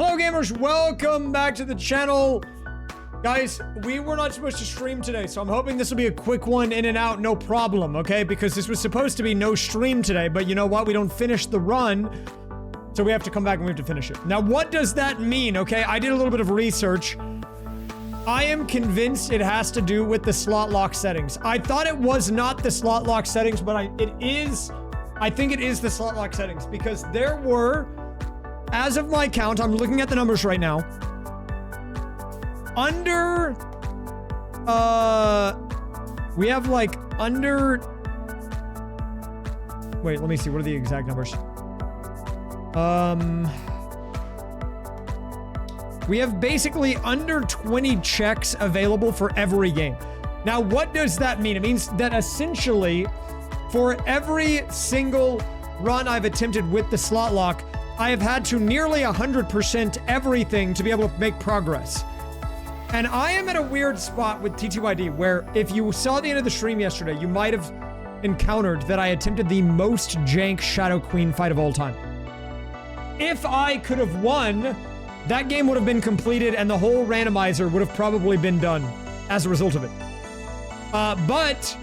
Hello gamers, welcome back to the channel. Guys, we were not supposed to stream today, so I'm hoping this will be a quick one, in and out, no problem, okay? Because this was supposed to be no stream today, but you know what? We don't finish the run, so we have to come back and we have to finish it. Now, what does that mean, okay? I did a little bit of research. I am convinced it has to do with the slot lock settings. I thought it was not the slot lock settings, but I think it is the slot lock settings, because there were, as of my count, I'm looking at the numbers right now, under, we have like under, wait, let me see, what are the exact numbers? We have basically under 20 checks available for every game. Now, what does that mean? It means that essentially, for every single run I've attempted with the slot lock, I have had to nearly 100% everything to be able to make progress. And I am at a weird spot with TTYD where if you saw the end of the stream yesterday, you might have encountered that I attempted the most jank Shadow Queen fight of all time. If I could have won, that game would have been completed and the whole randomizer would have probably been done as a result of it. But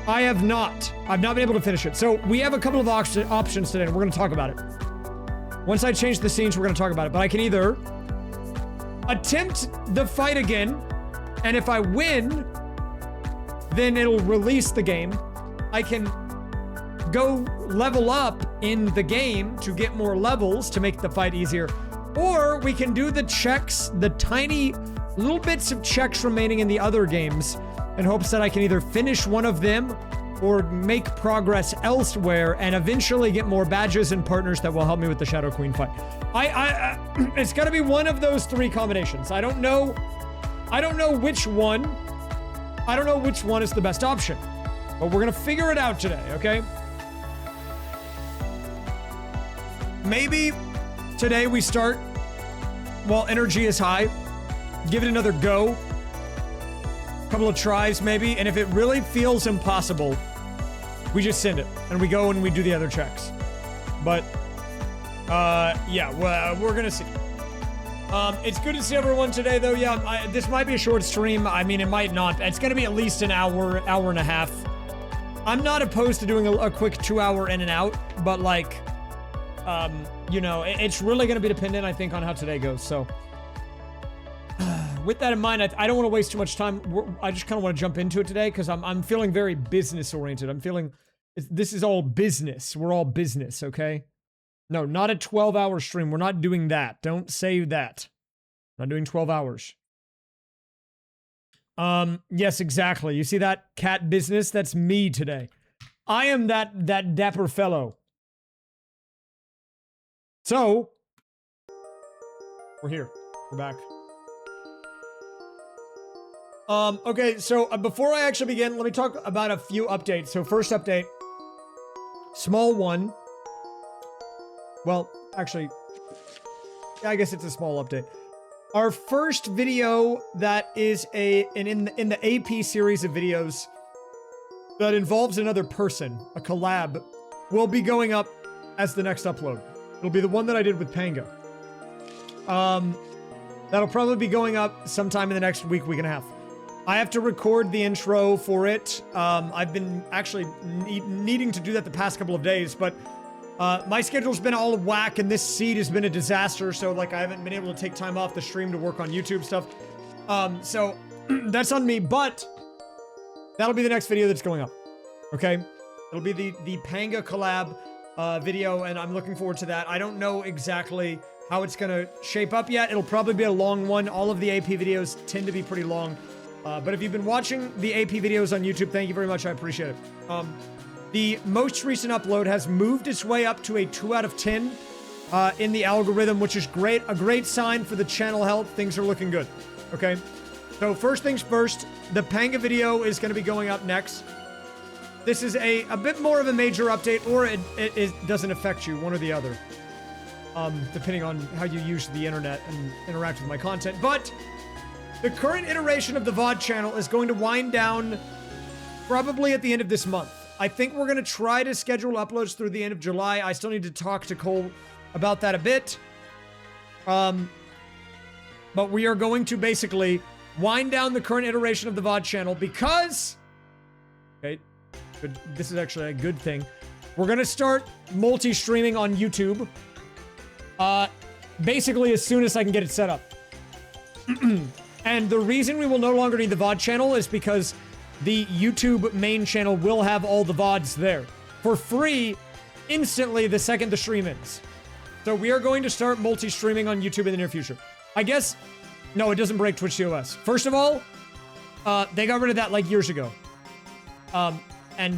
I have not. I've not been able to finish it. So we have a couple of options today and we're going to talk about it. Once I change the scenes, we're going to talk about it. But I can either attempt the fight again, and if I win, then it'll release the game. I can go level up in the game to get more levels to make the fight easier. Or we can do the checks, the tiny little bits of checks remaining in the other games, in hopes that I can either finish one of them or make progress elsewhere and eventually get more badges and partners that will help me with the Shadow Queen fight. It's gotta be one of those three combinations. I don't know which one. I don't know which one is the best option, but we're gonna figure it out today, okay? Maybe today we start while energy is high. Give it another go. Couple of tries maybe, and if it really feels impossible, we just send it and we go and we do the other checks. But yeah, we're gonna see. It's good to see everyone today though. Yeah, this might be a short stream. I mean, it might not. It's gonna be at least an hour and a half. I'm not opposed to doing a quick 2-hour in and out, but like, you know, it's really gonna be dependent, I think, on how today goes. So with that in mind, I don't want to waste too much time. I just kind of want to jump into it today because I'm feeling very business oriented. I'm feeling this is all business. We're all business, okay? No, not a 12-hour stream. We're not doing that. Don't say that. Not doing 12 hours. Yes, exactly. You see that cat business? That's me today. I am that dapper fellow. So, we're here. We're back. Okay, so before I actually begin, let me talk about a few updates. So first update, small one. Well, actually, yeah, I guess it's a small update. Our first video that is in the AP series of videos that involves another person, a collab, will be going up as the next upload. It'll be the one that I did with Panga. That'll probably be going up sometime in the next week and a half. I have to record the intro for it. I've been actually needing to do that the past couple of days, but my schedule's been all whack and this seed has been a disaster, so like I haven't been able to take time off the stream to work on YouTube stuff. So that's on me, but that'll be the next video that's going up, okay? It'll be the Panga collab video, and I'm looking forward to that. I don't know exactly how it's gonna shape up yet. It'll probably be a long one. All of the AP videos tend to be pretty long. But if you've been watching the AP videos on YouTube, thank you very much. I appreciate it. The most recent upload has moved its way up to a 2 out of 10 in the algorithm, which is great. A great sign for the channel health. Things are looking good. Okay. So first things first, the Panga video is going to be going up next. This is a bit more of a major update, or it doesn't affect you, one or the other. Depending on how you use the internet and interact with my content. But the current iteration of the VOD channel is going to wind down probably at the end of this month. I think we're going to try to schedule uploads through the end of July. I still need to talk to Cole about that a bit. But we are going to basically wind down the current iteration of the VOD channel because, okay, this is actually a good thing. We're going to start multi-streaming on YouTube, basically as soon as I can get it set up. And the reason we will no longer need the VOD channel is because the YouTube main channel will have all the VODs there for free instantly the second the stream ends. So we are going to start multi-streaming on YouTube in the near future. I guess, no, it doesn't break Twitch TOS. First of all, they got rid of that like years ago. And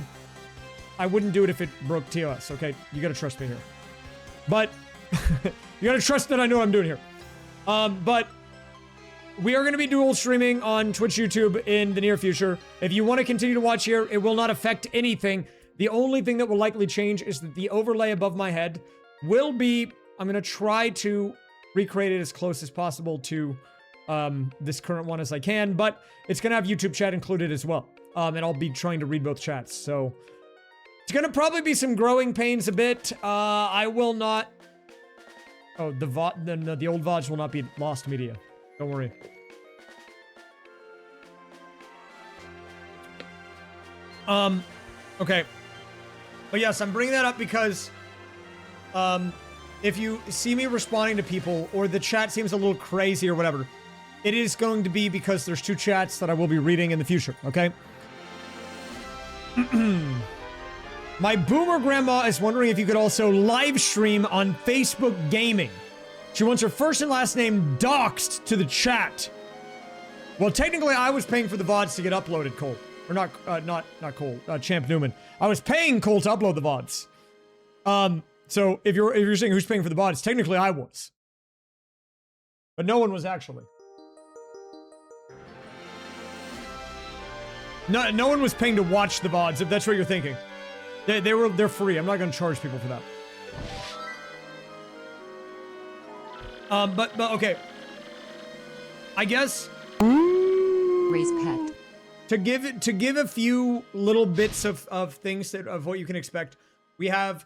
I wouldn't do it if it broke TOS, okay? You gotta trust me here. But, you gotta trust that I know what I'm doing here. But, we are gonna be dual streaming on Twitch YouTube in the near future. If you want to continue to watch here, it will not affect anything. The only thing that will likely change is that the overlay above my head will be, I'm gonna try to recreate it as close as possible to this current one as I can, but it's gonna have YouTube chat included as well. And I'll be trying to read both chats, so it's gonna probably be some growing pains a bit. I will not. Oh, the old VODs will not be lost media. Don't worry. Okay. But yes, I'm bringing that up because if you see me responding to people or the chat seems a little crazy or whatever, it is going to be because there's two chats that I will be reading in the future, okay? My boomer grandma is wondering if you could also live stream on Facebook Gaming. She wants her first and last name doxed to the chat. Well, technically, I was paying for the VODs to get uploaded, Cole. Or not Cole, Champ Newman. I was paying Cole to upload the VODs. So if you're saying who's paying for the VODs, technically I was. But no one was actually. No one was paying to watch the VODs, if that's what you're thinking. They're free. I'm not going to charge people for that. But okay. I guess Raise pet. To give a few little bits of things of what you can expect, we have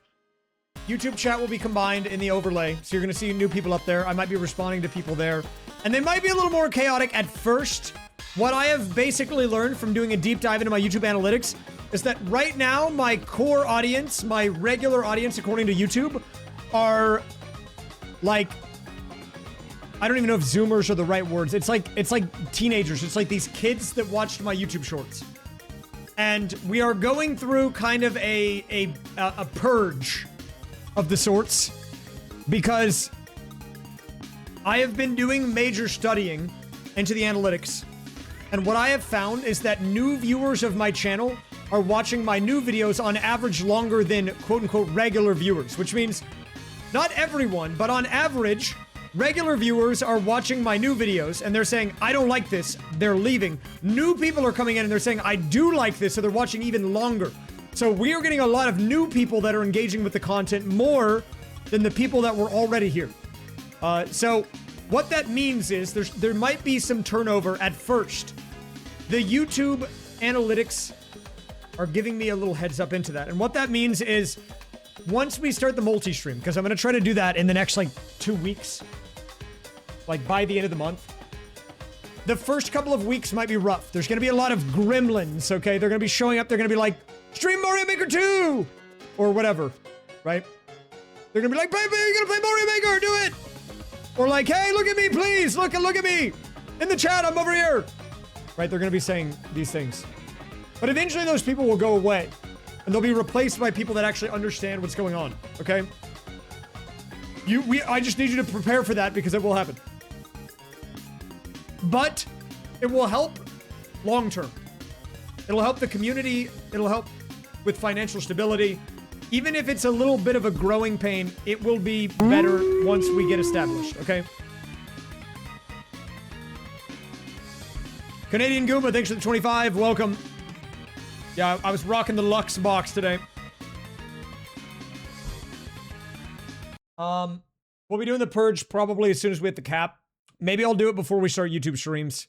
YouTube chat will be combined in the overlay, so you're gonna see new people up there. I might be responding to people there, and they might be a little more chaotic at first. What I have basically learned from doing a deep dive into my YouTube analytics is that right now my core audience, my regular audience according to YouTube, are like, I don't even know if Zoomers are the right words. It's like teenagers. It's like these kids that watched my YouTube shorts. And we are going through kind of a purge of the sorts because I have been doing major studying into the analytics. And what I have found is that new viewers of my channel are watching my new videos on average longer than quote unquote regular viewers, which means not everyone, but on average, regular viewers are watching my new videos and they're saying, I don't like this. They're leaving. New people are coming in and they're saying, I do like this. So they're watching even longer. So we are getting a lot of new people that are engaging with the content more than the people that were already here. So what that means is there might be some turnover at first. The YouTube analytics are giving me a little heads up into that. And what that means is once we start the multi-stream, because I'm going to try to do that in the next like 2 weeks, like by the end of the month, the first couple of weeks might be rough. There's going to be a lot of gremlins, okay? They're going to be showing up. They're going to be like, stream Mario Maker 2! Or whatever, right? They're going to be like, baby, you're going to play Mario Maker, do it! Or like, hey, look at me, please! Look at me! In the chat, I'm over here! Right? They're going to be saying these things. But eventually those people will go away. And they'll be replaced by people that actually understand what's going on, okay? I just need you to prepare for that because it will happen. But it will help long term. It'll help the community. It'll help with financial stability. Even if it's a little bit of a growing pain, it will be better once we get established, okay? Canadian Goomba, thanks for the 25. Welcome. Yeah, I was rocking the Lux box today. We'll be doing the purge probably as soon as we hit the cap. Maybe I'll do it before we start YouTube streams.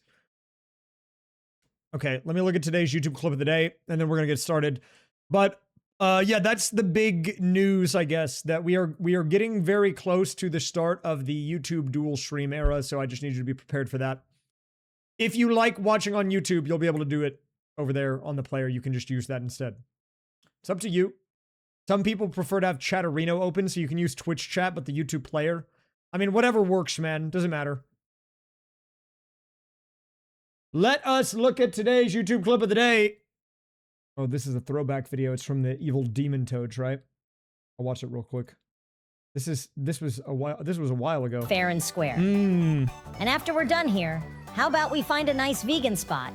Okay, let me look at today's YouTube clip of the day, and then we're gonna get started. But Yeah, that's the big news, I guess, that we are getting very close to the start of the YouTube dual stream era, so I just need you to be prepared for that. If you like watching on YouTube, you'll be able to do it over there on the player. You can just use that instead. It's up to you. Some people prefer to have Chatterino open so you can use Twitch chat, but the YouTube player. I mean, whatever works, man. Doesn't matter. Let us look at today's YouTube clip of the day. Oh, this is a throwback video. It's from the evil demon toads, right? I'll watch it real quick. This was a while ago. Fair and square. Mmm. And after we're done here, how about we find a nice vegan spot?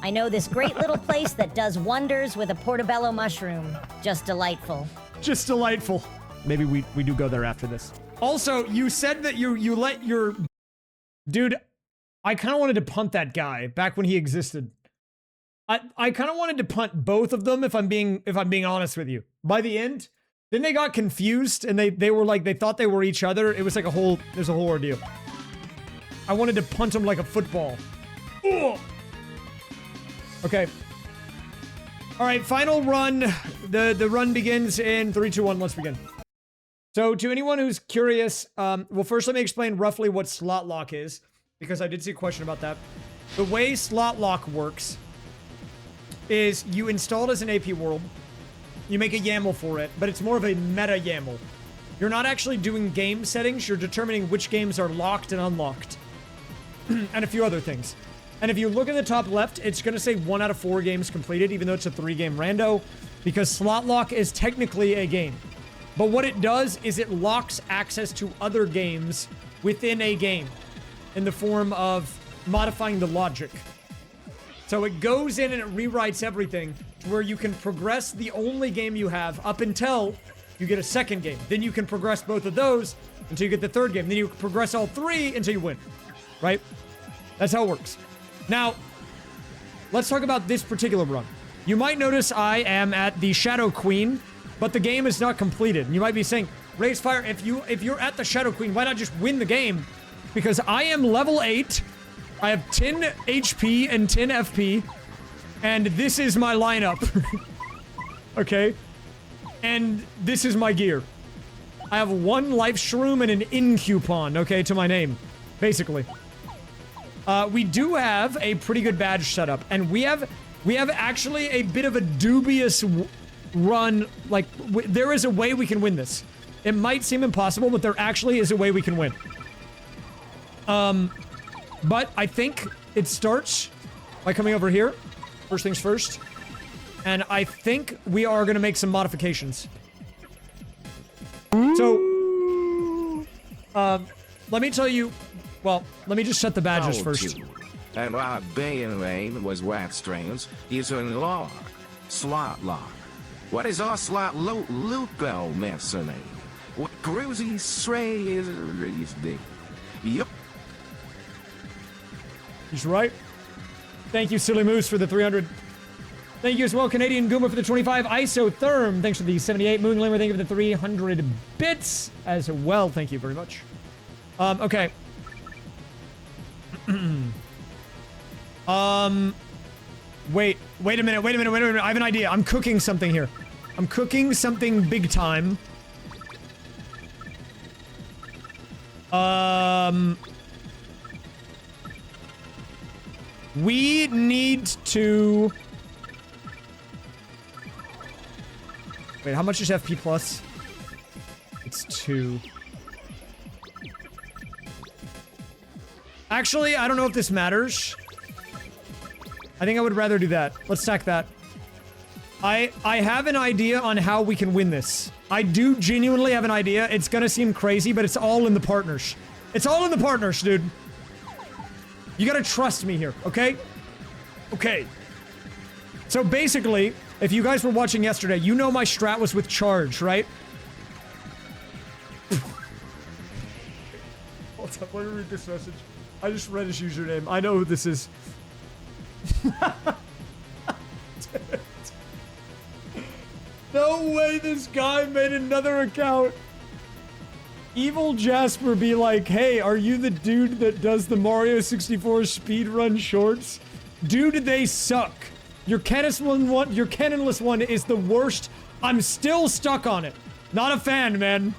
I know this great little place that does wonders with a portobello mushroom. Just delightful. Just delightful. Maybe we do go there after this. Also, you said that you let your... Dude, I kind of wanted to punt that guy back when he existed. I kind of wanted to punt both of them if I'm being honest with you. By the end, then they got confused and they were like, they thought they were each other. It was like there's a whole ordeal. I wanted to punt him like a football. Ugh. Okay. All right, final run. The run begins in 3, 2, 1. Let's begin. So to anyone who's curious, well, first let me explain roughly what slot lock is, because I did see a question about that. The way slot lock works is you install it as an AP world, you make a YAML for it, but it's more of a meta YAML. You're not actually doing game settings, you're determining which games are locked and unlocked. And a few other things. And if you look at the top left, it's going to say 1 out of 4 games completed, even though it's a 3-game rando, because slot lock is technically a game. But what it does is it locks access to other games within a game in the form of modifying the logic. So it goes in and it rewrites everything to where you can progress the only game you have up until you get a second game. Then you can progress both of those until you get the third game. Then you progress all 3 until you win. Right? That's how it works. Now, let's talk about this particular run. You might notice I am at the Shadow Queen, but the game is not completed. And you might be saying, raysfire, if you're at the Shadow Queen, why not just win the game? Because I am level 8. I have 10 HP and 10 FP, and this is my lineup. Okay? And this is my gear. I have 1 life shroom and an in coupon, okay, to my name, basically. We do have a pretty good badge setup, and we have actually a bit of a dubious run. Like, there is a way we can win this. It might seem impossible, but there actually is a way we can win. But I think it starts by coming over here. First things first. And I think we are going to make some modifications. So, let me tell you... Well, let me just set the badges first. And our name was Wax Strange. He's in law. Slot lock. What is our slot Luco mercenary? What cruisy stray is big. Yep. He's right. Thank you, Silly Moose, for the 300. Thank you as well, Canadian Goomer, for the 25. Isotherm, thanks for the 78. Moonlimmer, thank you for the 300 bits as well. Thank you very much. Okay. Wait a minute. I have an idea. I'm cooking something here. I'm cooking something big time. We need to... Wait, how much is FP plus? It's 2. Actually, I don't know if this matters. I think I would rather do that. Let's stack that. I have an idea on how we can win this. I do genuinely have an idea. It's gonna seem crazy, but it's all in the partners. It's all in the partners, dude. You gotta trust me here, okay? Okay. So basically, if you guys were watching yesterday, you know my strat was with charge, right? Hold up, let me read this message. I just read his username. I know who this is. No way this guy made another account. Evil Jasper be like, hey, are you the dude that does the Mario 64 speedrun shorts? Dude, they suck. Your canonless one is the worst I'm still stuck on it. Not a fan, man.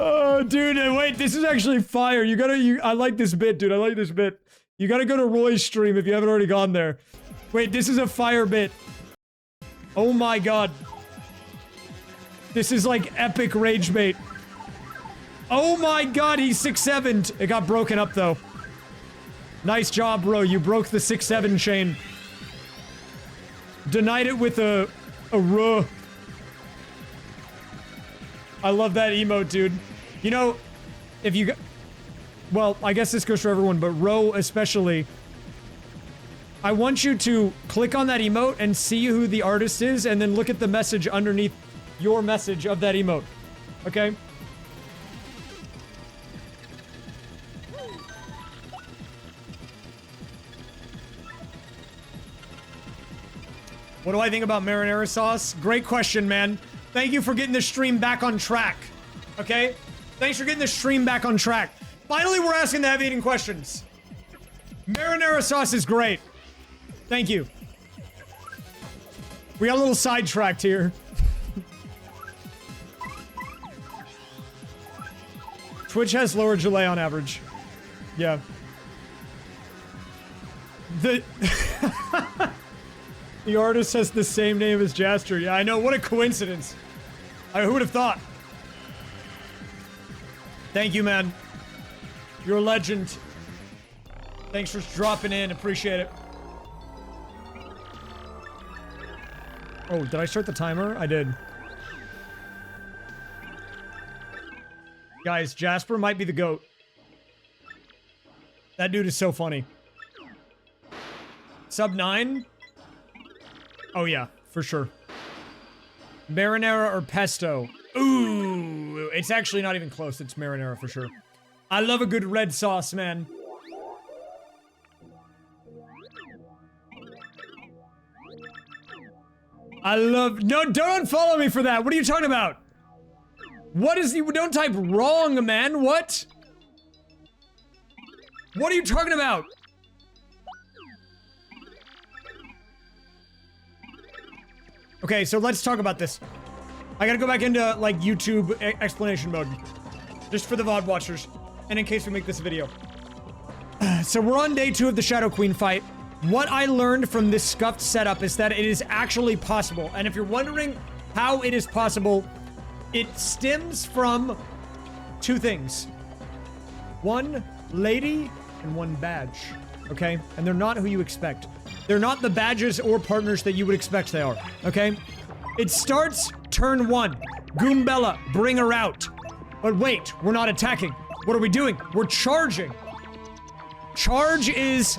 Oh, dude, wait, this is actually fire. I like this bit, dude. I like this bit. You gotta go to Roy's stream if you haven't already gone there. Wait, this is a fire bit. Oh my god. This is like epic rage bait. Oh my god, he's 6'7". It got broken up though. Nice job, bro. You broke the 6'7" chain. Denied it with a ruh. I love that emote, dude. You know, if you... Well, I guess this goes for everyone, but Ro especially. I want you to click on that emote and see who the artist is, and then look at the message underneath your message of that emote. Okay? What do I think about marinara sauce? Great question, man. Thank you for getting this stream back on track. Okay? Thanks for getting this stream back on track. Finally, we're asking the heavy-eating questions. Marinara sauce is great. Thank you. We got a little sidetracked here. Twitch has lower delay on average. Yeah. The artist has the same name as Jaster. Yeah, I know. What a coincidence. Who would have thought? Thank you, man. You're a legend. Thanks for dropping in. Appreciate it. Oh, did I start the timer? I did. Guys, Jasper might be the GOAT. That dude is so funny. Sub 9? Oh yeah, for sure. Marinara or pesto? Ooh, it's actually not even close. It's marinara for sure. I love a good red sauce, man. No, don't unfollow me for that. What are you talking about? What is the... Don't type wrong, man. What? What are you talking about? Okay, so let's talk about this. I gotta go back into, like, YouTube explanation mode. Just for the VOD watchers. And in case we make this video. So we're on day 2 of the Shadow Queen fight. What I learned from this scuffed setup is that it is actually possible. And if you're wondering how it is possible, it stems from 2 things. 1 lady and 1 badge. Okay? And they're not who you expect. They're not the badges or partners that you would expect they are. Okay? It starts turn 1. Goombella, bring her out. But wait, we're not attacking. What are we doing? We're charging. Charge is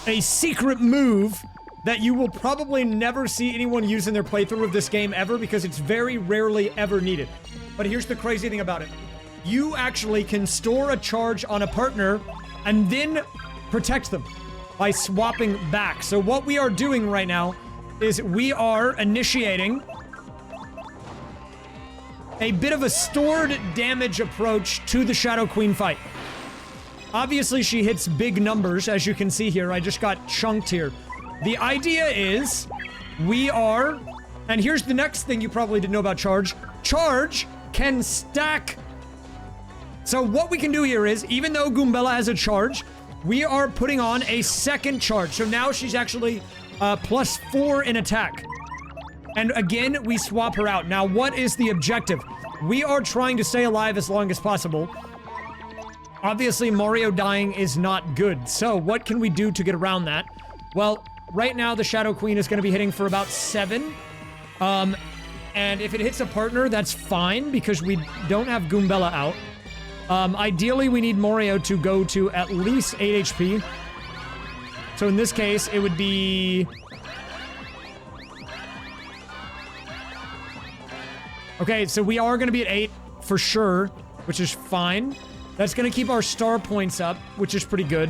a secret move that you will probably never see anyone use in their playthrough of this game ever because it's very rarely ever needed. But here's the crazy thing about it. You actually can store a charge on a partner and then protect them by swapping back. So what we are doing right now is we are initiating a bit of a stored damage approach to the Shadow Queen fight. Obviously, she hits big numbers, as you can see here. I just got chunked here. The idea is, we are... And here's the next thing you probably didn't know about Charge. Charge can stack. So what we can do here is, even though Goombella has a charge, we are putting on a second charge. So now she's actually +4 in attack. And again, we swap her out. Now, what is the objective? We are trying to stay alive as long as possible. Obviously, Mario dying is not good. So, what can we do to get around that? Well, right now, the Shadow Queen is going to be hitting for about 7. And if it hits a partner, that's fine, because we don't have Goombella out. Ideally, we need Mario to go to at least 8 HP. So, in this case, it would be... Okay, so we are going to be at 8 for sure, which is fine. That's going to keep our star points up, which is pretty good.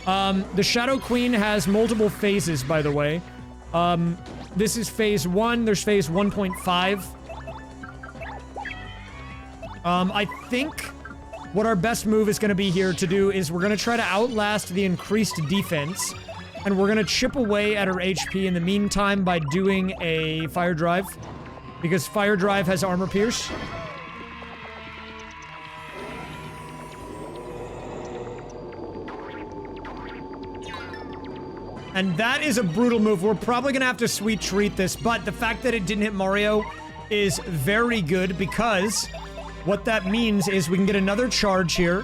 The Shadow Queen has multiple phases, by the way. This is phase 1. There's phase 1.5. I think what our best move is going to be here to do is we're going to try to outlast the increased defense. And we're gonna chip away at her HP in the meantime by doing a fire drive. Because fire drive has armor pierce. And that is a brutal move. We're probably gonna have to sweet treat this, but the fact that it didn't hit Mario is very good because what that means is we can get another charge here.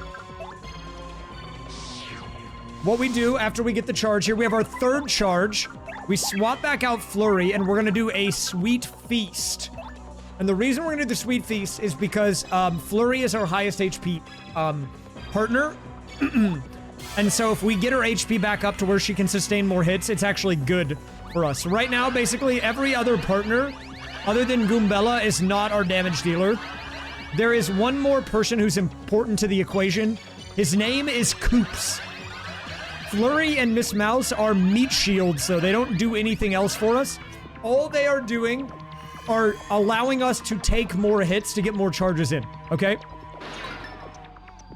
What we do after we get the charge here, we have our third charge. We swap back out Flurry, and we're gonna do a Sweet Feast. And the reason we're gonna do the Sweet Feast is because Flurry is our highest HP partner. And so if we get her HP back up to where she can sustain more hits, it's actually good for us. Right now, basically, every other partner, other than Goombella, is not our damage dealer. There is one more person who's important to the equation. His name is Koops. Flurry and Miss Mouse are meat shields, so they don't do anything else for us. All they are doing are allowing us to take more hits to get more charges in, okay?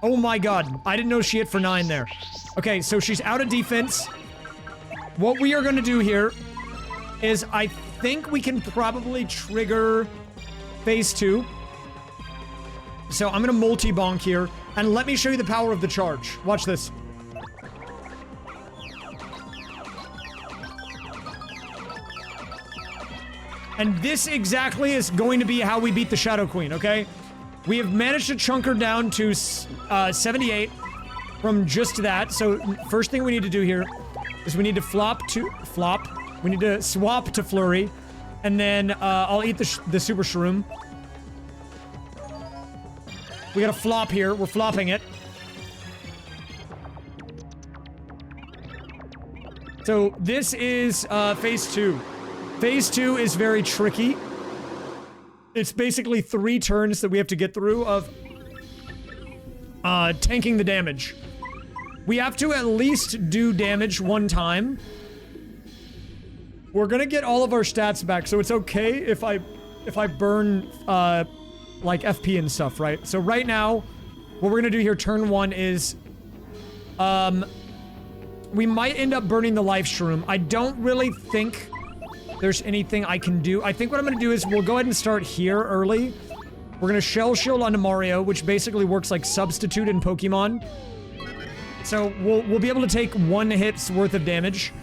Oh my god, I didn't know she hit for 9 there. Okay, so she's out of defense. What we are gonna do here is I think we can probably trigger phase 2. So I'm gonna multi-bonk here, and let me show you the power of the charge. Watch this. And this exactly is going to be how we beat the Shadow Queen, okay? We have managed to chunk her down to 78 from just that. So first thing we need to do here is we need to we need to swap to Flurry. And then I'll eat the Super Shroom. We got a flop here. We're flopping it. So this is phase 2. Phase 2 is very tricky. It's basically 3 turns that we have to get through of tanking the damage. We have to at least do damage 1 time. We're gonna get all of our stats back, so it's okay if I burn like FP and stuff, right? So right now, what we're gonna do here, turn 1, is we might end up burning the life shroom. I don't really think there's anything I can do. I think what I'm gonna do is we'll go ahead and start here early. We're gonna Shell Shield onto Mario, which basically works like Substitute in Pokemon. So we'll be able to take 1 hit's worth of damage,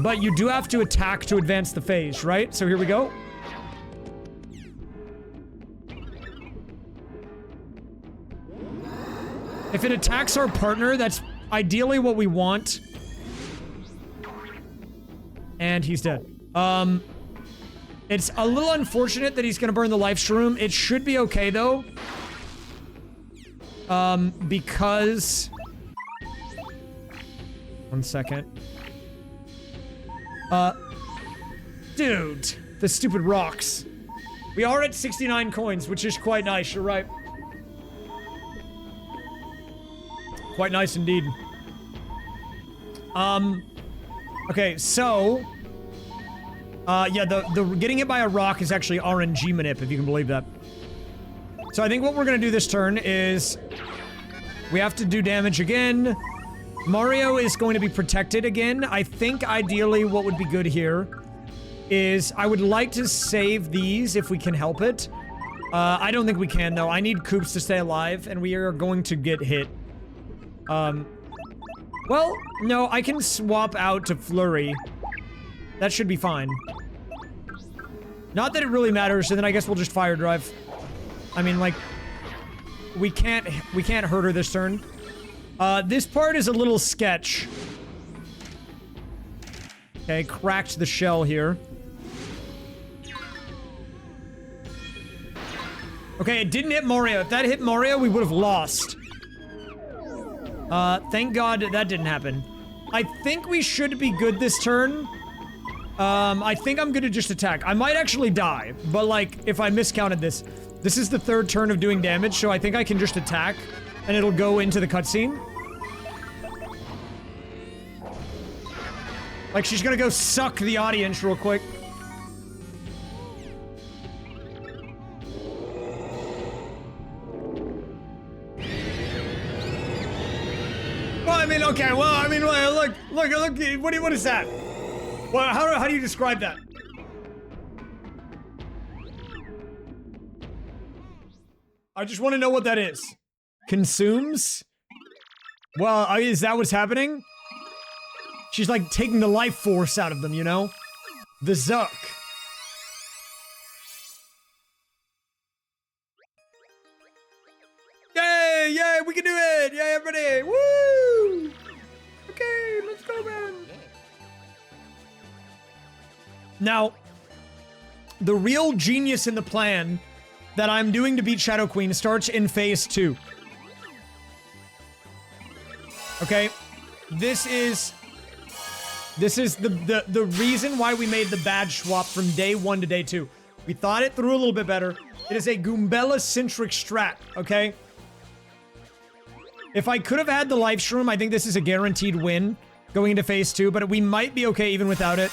but you do have to attack to advance the phase, right? So here we go. If it attacks our partner, that's ideally what we want. And he's dead. It's a little unfortunate that he's gonna burn the life shroom. It should be okay, though. Because... One second. Dude, the stupid rocks. We are at 69 coins, which is quite nice, you're right. Quite nice indeed. Okay, so... yeah, the getting hit by a rock is actually RNG manip, if you can believe that. So I think what we're gonna do this turn is... we have to do damage again. Mario is going to be protected again. I think ideally what would be good here is I would like to save these if we can help it. I don't think we can, though. I need Koops to stay alive, and we are going to get hit. Well, no, I can swap out to Flurry. That should be fine. Not that it really matters, so then I guess we'll just fire drive. I mean, like, we can't hurt her this turn. This part is a little sketch. Okay, cracked the shell here. Okay, it didn't hit Mario. If that hit Mario, we would have lost. Thank God that didn't happen. I think we should be good this turn. I think I'm gonna just attack. I might actually die, but like, if I miscounted this. This is the 3rd turn of doing damage, so I think I can just attack, and it'll go into the cutscene. Like, she's gonna go suck the audience real quick. I mean, okay, well, I mean, look, what is that? Well, how do you describe that? I just want to know what that is. Consumes? Well, is that what's happening? She's like taking the life force out of them, you know? The Zuck. Yay, yay, we can do it! Yay, everybody! Woo! Okay, let's go, man. Now, the real genius in the plan that I'm doing to beat Shadow Queen starts in phase 2. Okay? This is the reason why we made the badge swap from day 1 to day 2. We thought it through a little bit better. It is a Goombella-centric strat, okay? If I could have had the Life Shroom, I think this is a guaranteed win going into phase 2, but we might be okay even without it.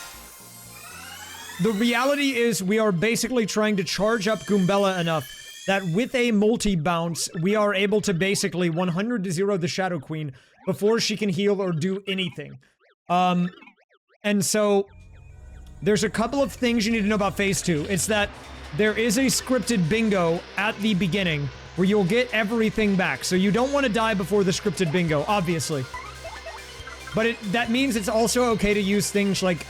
The reality is we are basically trying to charge up Goombella enough that with a multi-bounce, we are able to basically 100 to 0 the Shadow Queen before she can heal or do anything. And so there's a couple of things you need to know about phase 2. It's that there is a scripted bingo at the beginning where you'll get everything back. So you don't want to die before the scripted bingo, obviously. But that means it's also okay to use things like,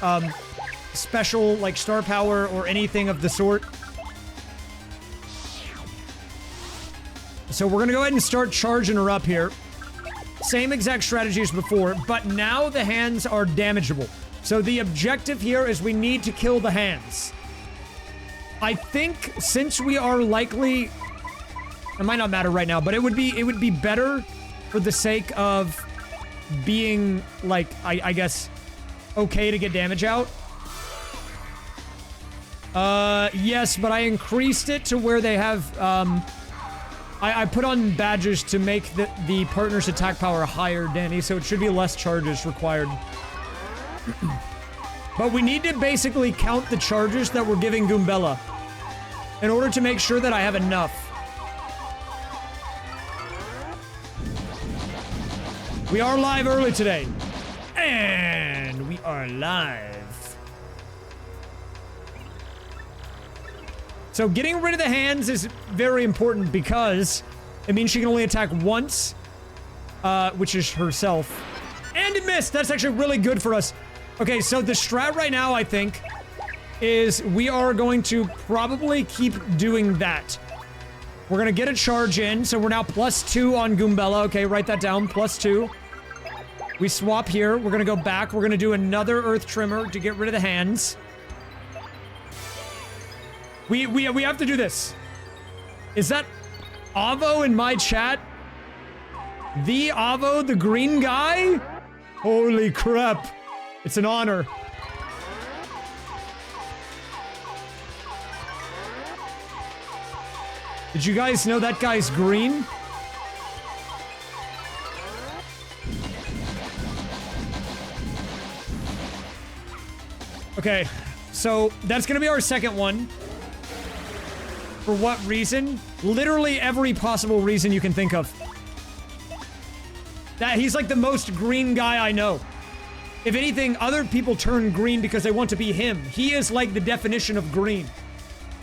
special, like star power or anything of the sort. So we're gonna go ahead and start charging her up here. Same exact strategy as before, but now the hands are damageable. So the objective here is we need to kill the hands. I think since we are likely... It might not matter right now, but it would be better for the sake of being, like, I guess, okay to get damage out. Yes, but I increased it to where they have, I put on badges to make the partner's attack power higher, Danny, so it should be less charges required. But we need to basically count the charges that we're giving Goombella in order to make sure that I have enough. We are live early today. And we are live. So getting rid of the hands is very important because it means she can only attack once, which is herself. And it missed! That's actually really good for us. Okay, so the strat right now, I think, is we are going to probably keep doing that. We're gonna get a charge in, so we're now +2 on Goombella. Okay, write that down, +2. We swap here, we're gonna go back, we're gonna do another Earth Trimmer to get rid of the hands. We have to do this. Is that Avo in my chat? The Avo, the green guy? Holy crap. It's an honor. Did you guys know that guy's green? Okay, so that's gonna be our second one. For what reason? Literally every possible reason you can think of. He's like the most green guy I know. If anything, other people turn green because they want to be him. He is like the definition of green.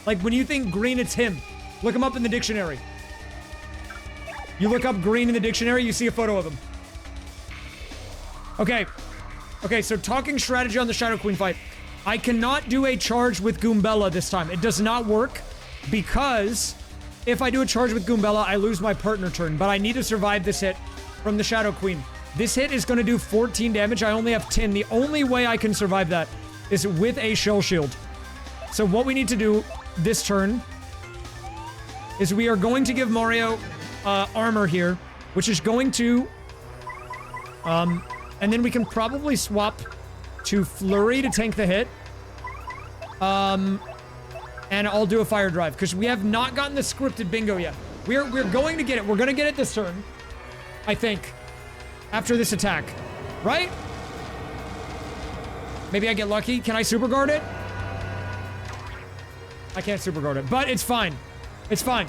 Like when you think green, it's him. Look him up in the dictionary. You look up green in the dictionary, you see a photo of him. Okay. Okay, so talking strategy on the Shadow Queen fight. I cannot do a charge with Goombella this time. It does not work because if I do a charge with Goombella, I lose my partner turn, but I need to survive this hit from the Shadow Queen. This hit is going to do 14 damage. I only have 10. The only way I can survive that is with a Shell Shield. So what we need to do this turn is we are going to give Mario armor here, which is going to... and then we can probably swap to Flurry to tank the hit. And I'll do a Fire Drive, because we have not gotten the scripted bingo yet. We're going to get it. We're going to get it this turn, I think. After this attack. Right? Maybe I get lucky. Can I super guard it? I can't super guard it, but it's fine. It's fine.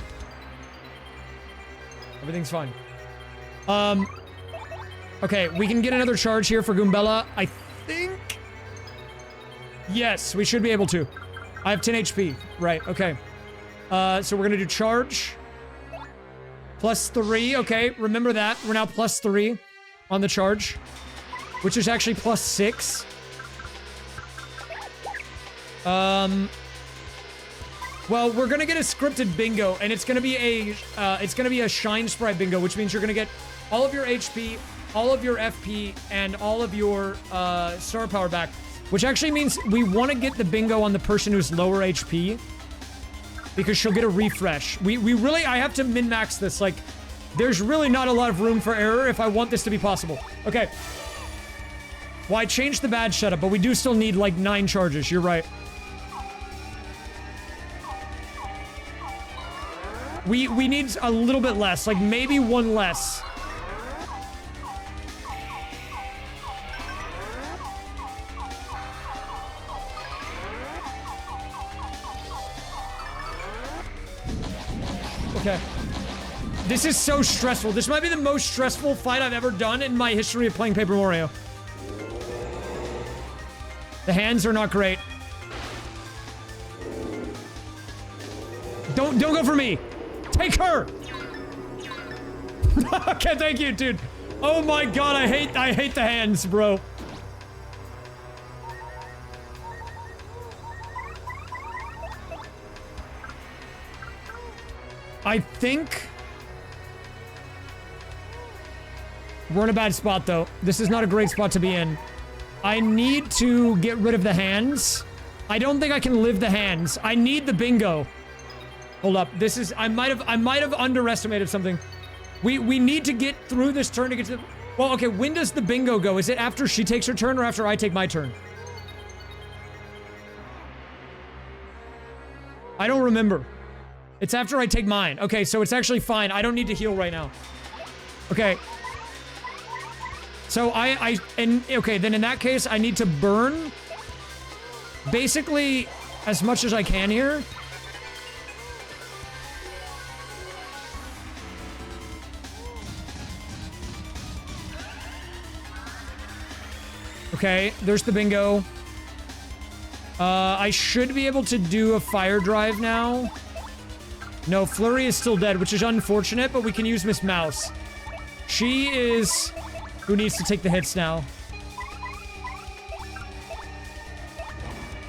Everything's fine. Okay, we can get another charge here for Goombella. I think... Yes, we should be able to. I have 10 HP. Right, okay. So we're gonna do charge. +3, okay, remember that. We're now +3 on the charge, which is actually +6. Well, we're gonna get a scripted bingo, and it's gonna be a shine sprite bingo, which means you're gonna get all of your HP, all of your FP, and all of your star power back, which actually means we want to get the bingo on the person who's lower HP, because she'll get a refresh. I have to min-max this. Like, there's really not a lot of room for error if I want this to be possible. Okay. Well, I changed the badge setup, but we do still need, like, 9 charges. You're right. We need a little bit less. Like, maybe 1 less. Okay. This is so stressful. This might be the most stressful fight I've ever done in my history of playing Paper Mario. The hands are not great. Don't go for me. Take her. Okay, thank you, dude. Oh my god, I hate the hands, bro. I think we're in a bad spot, though. This is not a great spot to be in. I need to get rid of the hands. I don't think I can live the hands. I need the bingo. Hold up. This is... I might have underestimated something. We need to get through this turn to get to the... Well, okay, when does the bingo go? Is it after she takes her turn or after I take my turn? I don't remember. It's after I take mine. Okay, so it's actually fine. I don't need to heal right now. Okay. So okay, then in that case, I need to burn basically as much as I can here. Okay, there's the bingo. I should be able to do a fire drive now. No, Flurry is still dead, which is unfortunate, but we can use Miss Mouse. She is who needs to take the hits now.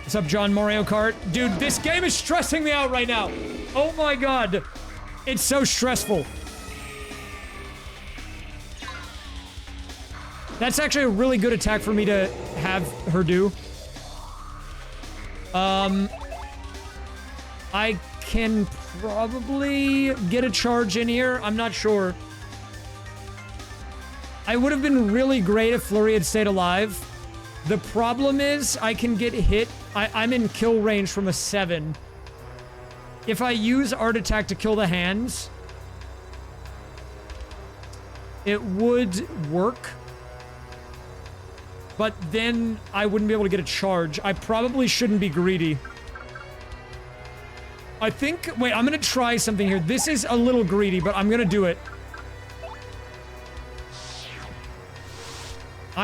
What's up, John Mario Kart? Dude, this game is stressing me out right now. Oh my god. It's so stressful. That's actually a really good attack for me to have her do. I can probably get a charge in here. I'm not sure. I would have been really great if Flurry had stayed alive. The problem is I can get hit. I'm in kill range from a 7. If I use Art Attack to kill the hands, it would work. But then I wouldn't be able to get a charge. I probably shouldn't be greedy. I think... Wait, I'm gonna try something here. This is a little greedy, but I'm gonna do it.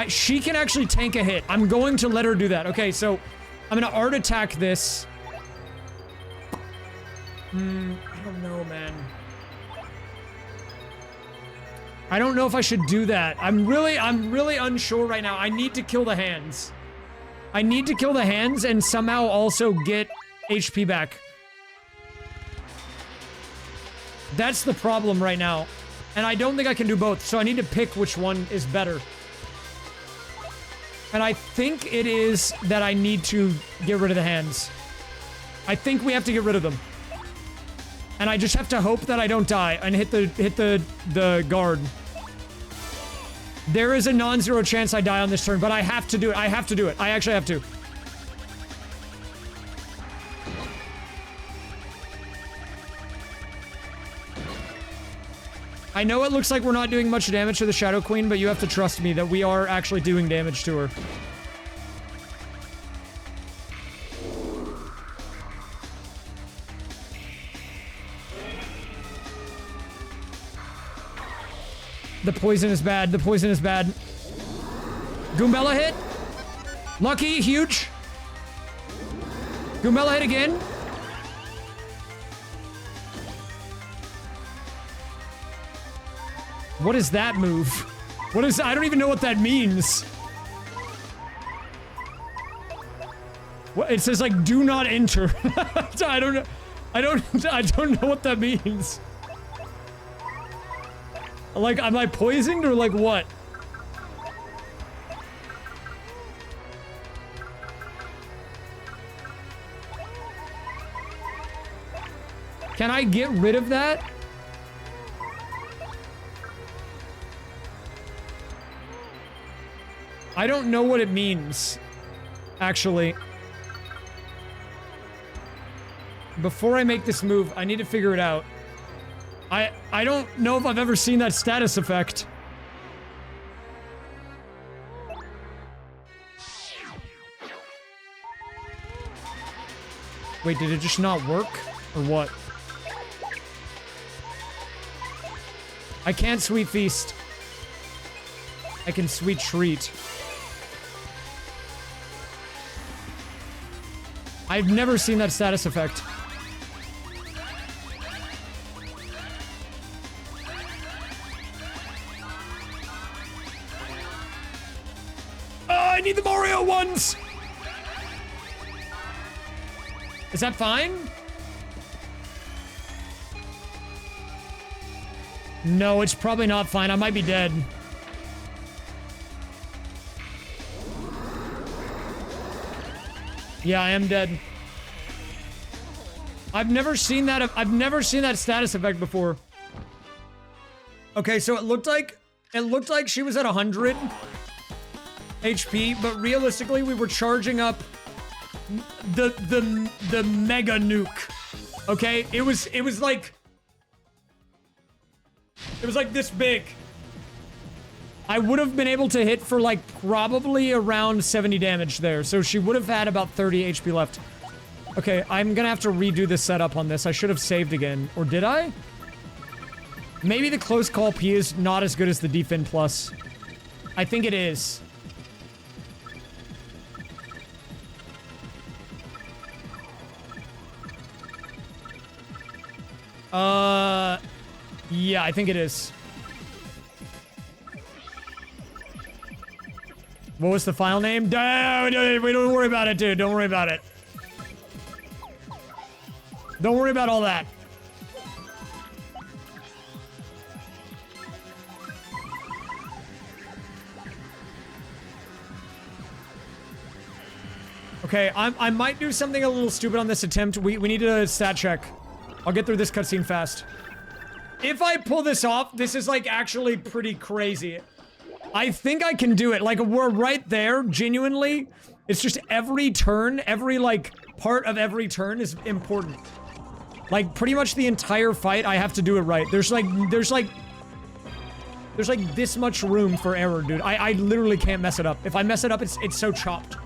She can actually tank a hit. I'm going to let her do that. Okay, so I'm gonna Art Attack this. I don't know, man. I don't know if I should do that. I'm really unsure right now. I need to kill the hands. I need to kill the hands and somehow also get HP back. That's the problem right now. And I don't think I can do both, so I need to pick which one is better. And I think it is that I need to get rid of the hands. I think we have to get rid of them. And I just have to hope that I don't die and hit the guard. There is a non-zero chance I die on this turn, but I have to do it. I have to do it. I actually have to. I know it looks like we're not doing much damage to the Shadow Queen, but you have to trust me that we are actually doing damage to her. The poison is bad. The poison is bad. Goombella hit. Lucky, huge. Goombella hit again. What is that move? What is... I don't even know what that means. What, it says, like, do not enter. I don't know. I don't know what that means. Like, am I poisoned or like what? Can I get rid of that? I don't know what it means, actually. Before I make this move, I need to figure it out. I don't know if I've ever seen that status effect. Wait, did it just not work? Or what? I can't Sweet Feast. I can Sweet Treat. I've never seen that status effect. I need the Mario ones! Is that fine? No, it's probably not fine. I might be dead. Yeah, I am dead. I've never seen that status effect before. Okay, so it looked like she was at 100 HP, but realistically we were charging up the mega nuke. Okay? It was like this big. I would have been able to hit for like probably around 70 damage there. So she would have had about 30 HP left. Okay, I'm gonna have to redo the setup on this. I should have saved again. Or did I? Maybe the close call P is not as good as the defend plus. I think it is. Yeah, I think it is. What was the file name? We don't worry about it, dude. Don't worry about it. Don't worry about all that. Okay, I might do something a little stupid on this attempt. We need a stat check. I'll get through this cutscene fast. If I pull this off, this is like actually pretty crazy. I think I can do it. Like, we're right there, genuinely. It's just every turn, every, like, part of every turn is important. Like, pretty much the entire fight, I have to do it right. There's like this much room for error, dude. I literally can't mess it up. If I mess it up, it's so chopped.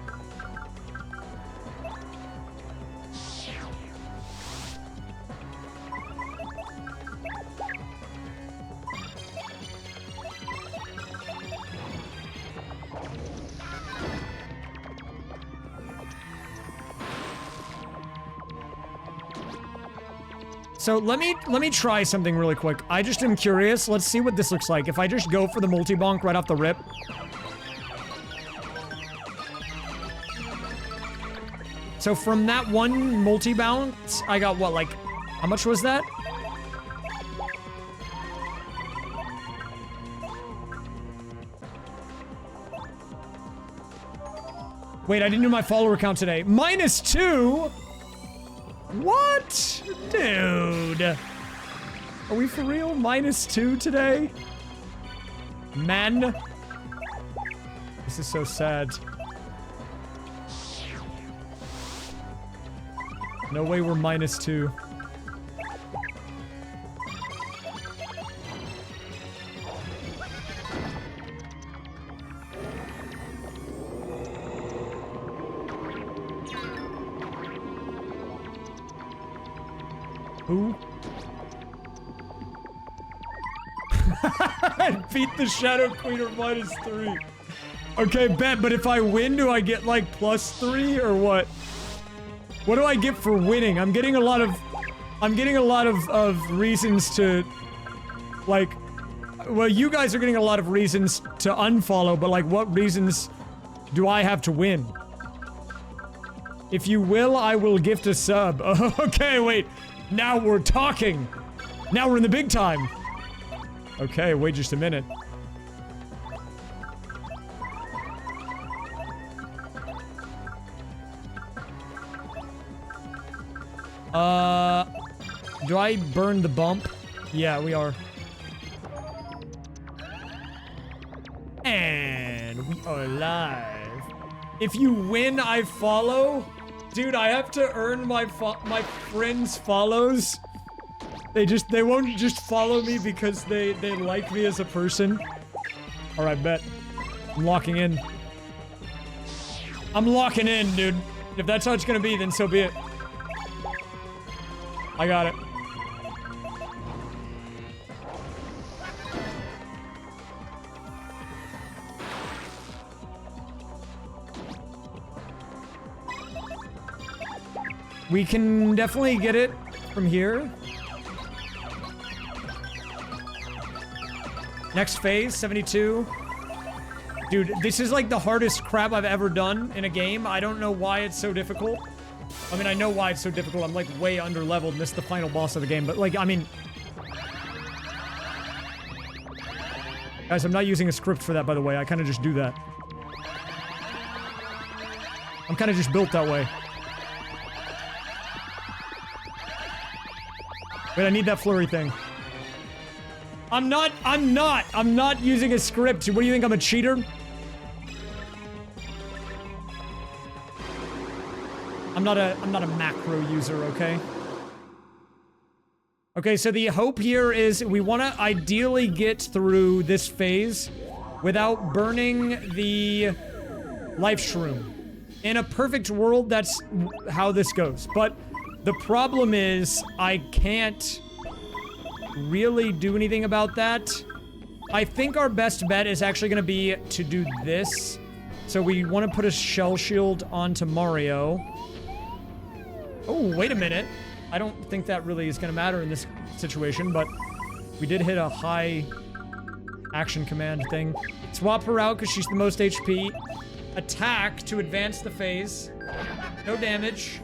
So let me try something really quick. I just am curious. Let's see what this looks like. If I just go for the multi-bonk right off the rip. So from that one multi-bounce, I got what, like, how much was that? Wait, I didn't do my follower count today. -2? What? Dude. Are we for real? -2 today? Man. This is so sad. No way we're -2. Who? Beat the Shadow Queen or -3. Okay, bet, but if I win, do I get like +3 or what? What do I get for winning? I'm getting a lot of reasons to, like, well, you guys are getting a lot of reasons to unfollow, but like, what reasons do I have to win? If you will, I will gift a sub. Okay, wait. Now we're talking. Now we're in the big time. Okay, wait just a minute. Do I burn the bump? Yeah, we are. And we are live. If you win, I follow? Dude, I have to earn my friends' follows. They won't just follow me because they like me as a person. Alright, bet. I'm locking in. I'm locking in, dude. If that's how it's gonna be, then so be it. I got it. We can definitely get it from here. Next phase, 72. Dude, this is like the hardest crap I've ever done in a game. I don't know why it's so difficult. I mean, I know why it's so difficult. I'm like way under leveled and this is the final boss of the game. But like, I mean... Guys, I'm not using a script for that, by the way. I kind of just do that. I'm kind of just built that way. Wait, I need that flurry thing. I'm not using a script. What do you think, I'm a cheater? I'm not a macro user, okay? Okay, so the hope here is we want to ideally get through this phase without burning the life shroom. In a perfect world, that's how this goes. But the problem is I can't really do anything about that. I think our best bet is actually going to be to do this. So we want to put a shell shield onto Mario. Oh, wait a minute. I don't think that really is going to matter in this situation, but we did hit a high action command thing. Swap her out because she's the most HP. Attack to advance the phase. No damage.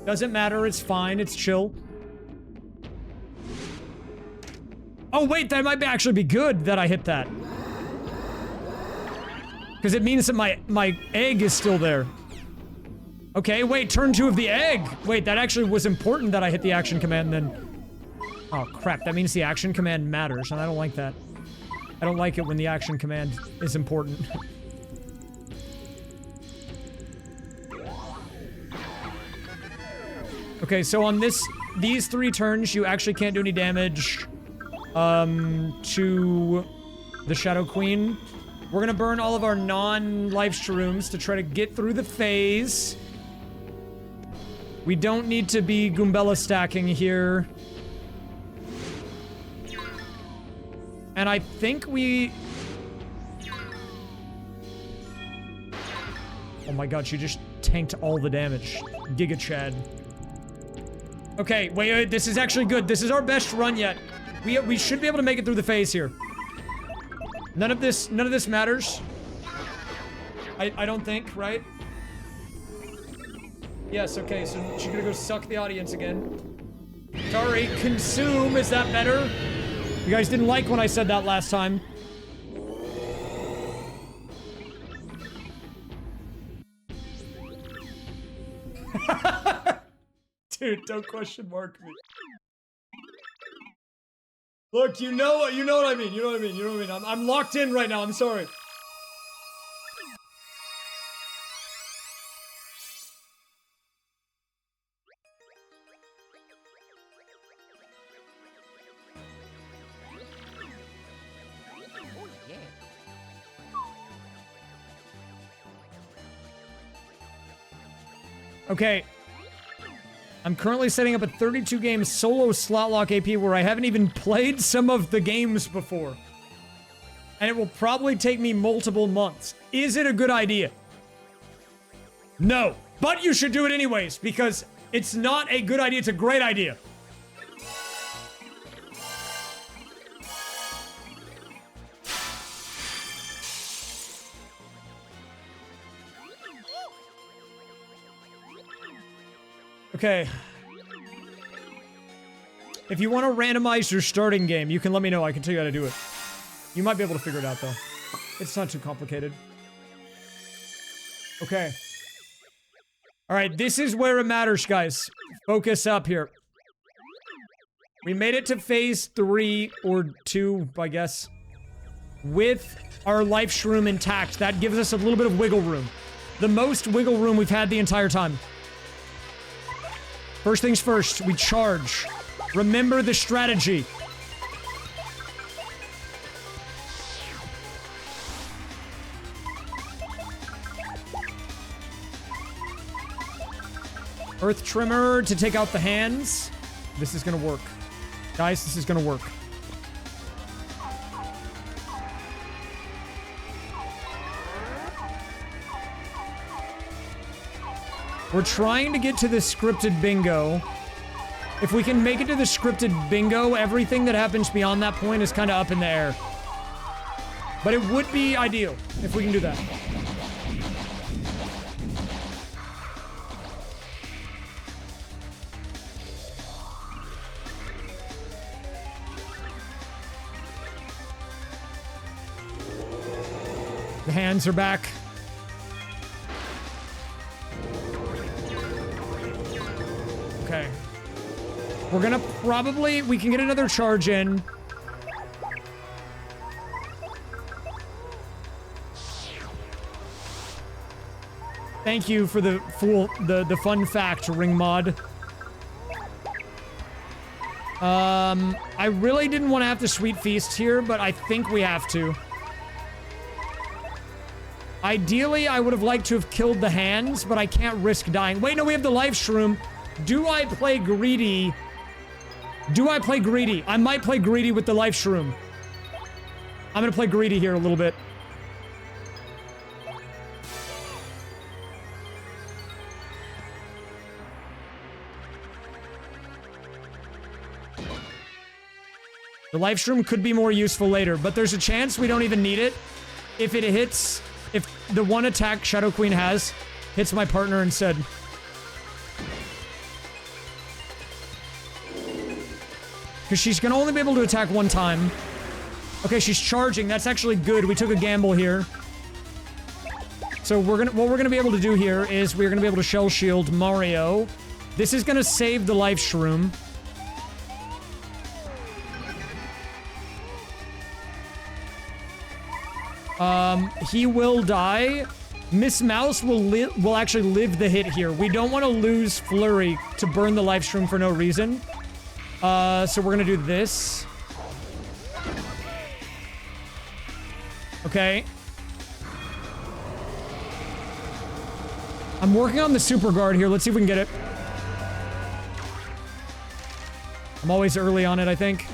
Doesn't matter, it's fine, it's chill. Oh wait, that might actually be good that I hit that. Because it means that my egg is still there. Okay, wait, turn 2 of the egg! Wait, that actually was important that I hit the action command then. Oh crap, that means the action command matters, and I don't like that. I don't like it when the action command is important. Okay, so on these 3 turns, you actually can't do any damage, to the Shadow Queen. We're gonna burn all of our non-life shrooms to try to get through the phase. We don't need to be Goombella stacking here. And I think we... Oh my god, she just tanked all the damage. Giga Chad. Okay, wait, this is actually good. This is our best run yet. We should be able to make it through the phase here. None of this matters. I don't think, right? Yes, okay, so she's gonna go suck the audience again. Sorry, consume, is that better? You guys didn't like when I said that last time. Dude, don't question mark me. Look, you know what I mean. You know what I mean. I'm locked in right now. I'm sorry. Okay. I'm currently setting up a 32-game solo slot lock AP where I haven't even played some of the games before. and it will probably take me multiple months. Is it a good idea? No, but you should do it anyways, because it's not a good idea, it's a great idea. Okay. If you want to randomize your starting game, you can let me know. I can tell you how to do it. You might be able to figure it out, though. It's not too complicated. Okay. Alright, this is where it matters, guys. Focus up here. We made it to phase 3 or 2, I guess. With our life shroom intact. That gives us a little bit of wiggle room. The most wiggle room we've had the entire time. First things first, we charge. Remember the strategy. Earth Trimmer to take out the hands. This is gonna work. Guys, this is gonna work. We're trying to get to the scripted bingo. If we can make it to the scripted bingo, everything that happens beyond that point is kind of up in the air. But it would be ideal if we can do that. The hands are back. Okay. We're gonna probably... We can get another charge in. Thank you for the fun fact, Ring Mod. I really didn't want to have to Sweet Feast here, but I think we have to. Ideally, I would have liked to have killed the hands, but I can't risk dying. Wait, no, we have the life shroom. Do I play greedy? Do I play greedy? I might play greedy with the life shroom. I'm gonna play greedy here a little bit. The life shroom could be more useful later, but there's a chance we don't even need it. If it hits... If the one attack Shadow Queen has hits my partner instead. Because she's gonna only be able to attack one time. Okay, she's charging. That's actually good. We took a gamble here. So what we're gonna be able to do here is we're gonna be able to Shell Shield Mario. This is gonna save the life shroom. He will die. Miss Mouse will actually live the hit here. We don't want to lose Flurry to burn the life shroom for no reason. So we're gonna do this. Okay. I'm working on the super guard here. Let's see if we can get it. I'm always early on it, I think.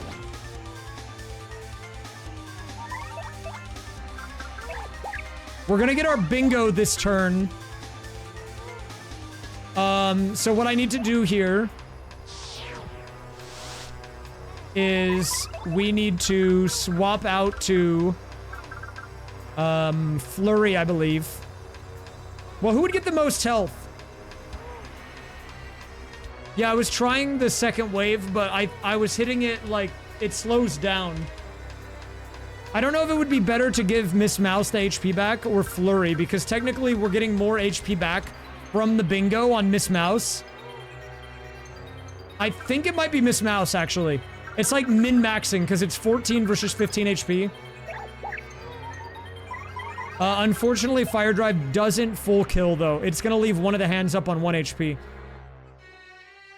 We're gonna get our bingo this turn. So what I need to do here is we need to swap out to Flurry, I believe. Well, who would get the most health? Yeah, I was trying the second wave, but I was hitting it like it slows down. I don't know if it would be better to give Miss Mouse the HP back or Flurry, because technically we're getting more HP back from the bingo on Miss Mouse. I think it might be Miss Mouse, actually. It's like min-maxing, because it's 14 versus 15 HP. Unfortunately, Fire Drive doesn't full kill, though. It's going to leave one of the hands up on 1 HP.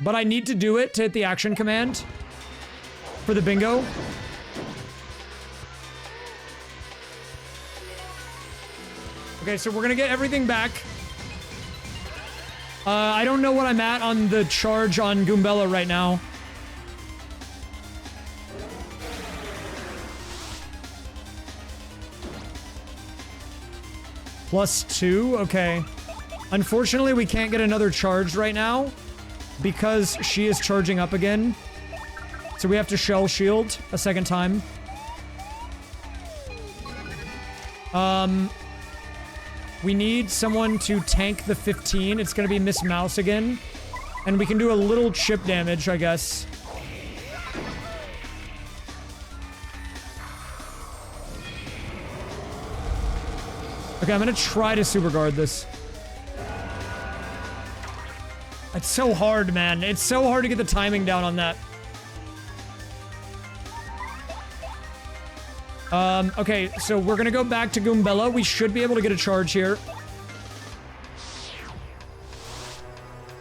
But I need to do it to hit the action command for the bingo. Okay, so we're gonna get everything back. I don't know what I'm at on the charge on Goombella right now. +2? Okay. Unfortunately, we can't get another charge right now because she is charging up again. So we have to shell shield a second time. We need someone to tank the 15. It's gonna be Miss Mouse again. And we can do a little chip damage, I guess. Okay, I'm gonna try to super guard this. It's so hard, man. It's so hard to get the timing down on that. Okay, so we're gonna go back to Goombella. We should be able to get a charge here.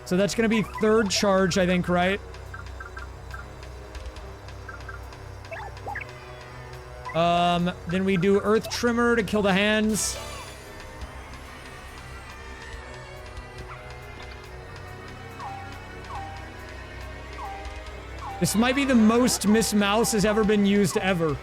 So that's gonna be third charge, I think, right? Then we do Earth Trimmer to kill the hands. This might be the most Miss Mouse has ever been used ever.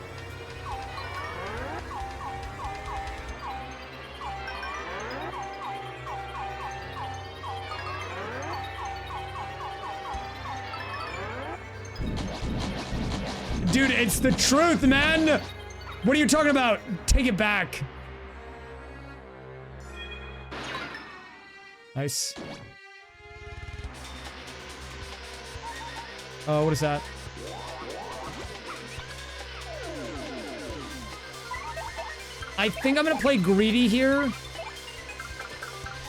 Dude, it's the truth, man! What are you talking about? Take it back. Nice. Oh, what is that? I think I'm gonna play greedy here.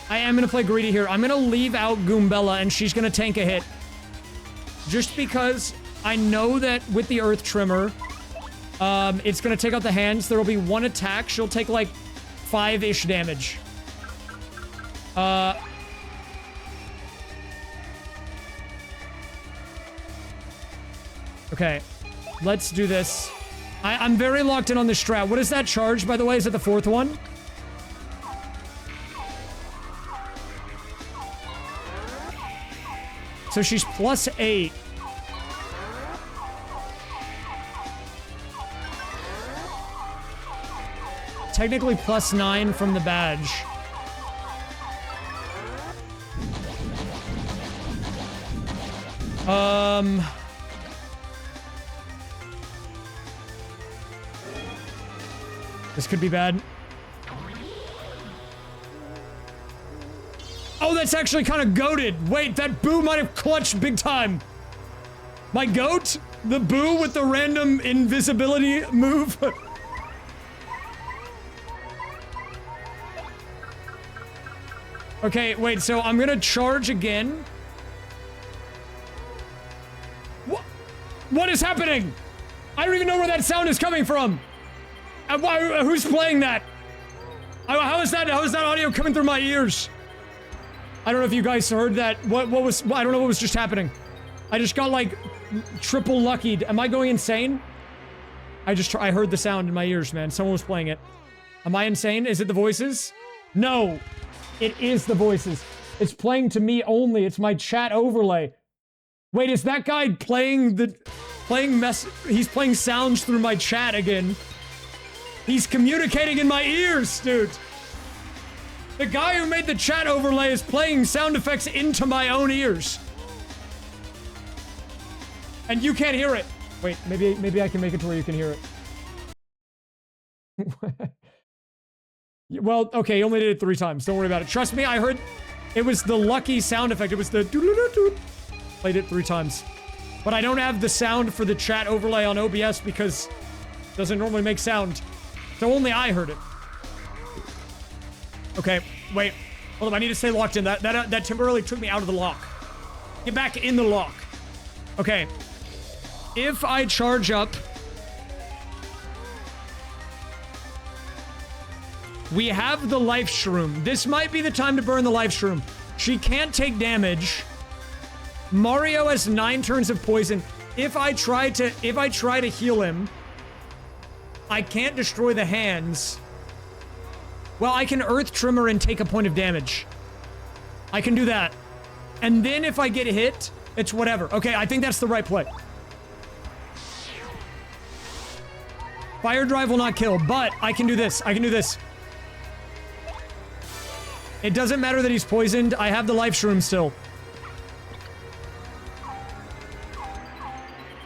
I am gonna play greedy here. I'm gonna leave out Goombella and she's gonna tank a hit. Just because I know that with the Earth Trimmer, it's gonna take out the hands. There'll be one attack. She'll take like 5-ish damage. Okay, let's do this. I'm very locked in on this strat. What is that charge, by the way? Is it the fourth one? So she's +8. Technically +9 from the badge. This could be bad. Oh, that's actually kind of goated. Wait, that boo might have clutched big time. My goat? The boo with the random invisibility move? Okay, wait, so I'm gonna charge again. What is happening? I don't even know where that sound is coming from. Who's playing that? How is that audio coming through my ears? I don't know if you guys heard that. What was, I don't know what was just happening. I just got like triple luckied. Am I going insane? I heard the sound in my ears, man. Someone was playing it. Am I insane? Is it the voices? No, it is the voices. It's playing to me only. It's my chat overlay. Wait, is that guy he's playing sounds through my chat again. He's communicating in my ears, dude. The guy who made the chat overlay is playing sound effects into my own ears. And you can't hear it. Wait, maybe I can make it to where you can hear it. Well, okay, you only did it 3 times. Don't worry about it. Trust me, I heard it was the lucky sound effect. It was the doo-doo-doo-doo. Played it 3 times. But I don't have the sound for the chat overlay on OBS because it doesn't normally make sound. So only I heard it. Okay, wait. Hold on, I need to stay locked in. That temporarily took me out of the lock. Get back in the lock. Okay. If I charge up, we have the life shroom. This might be the time to burn the life shroom. She can't take damage. Mario has 9 turns of poison. If I try to heal him, I can't destroy the hands. Well, I can Earth Trimmer and take a point of damage. I can do that. And then if I get hit, it's whatever. Okay, I think that's the right play. Fire Drive will not kill, but I can do this. I can do this. It doesn't matter that he's poisoned. I have the life shroom still.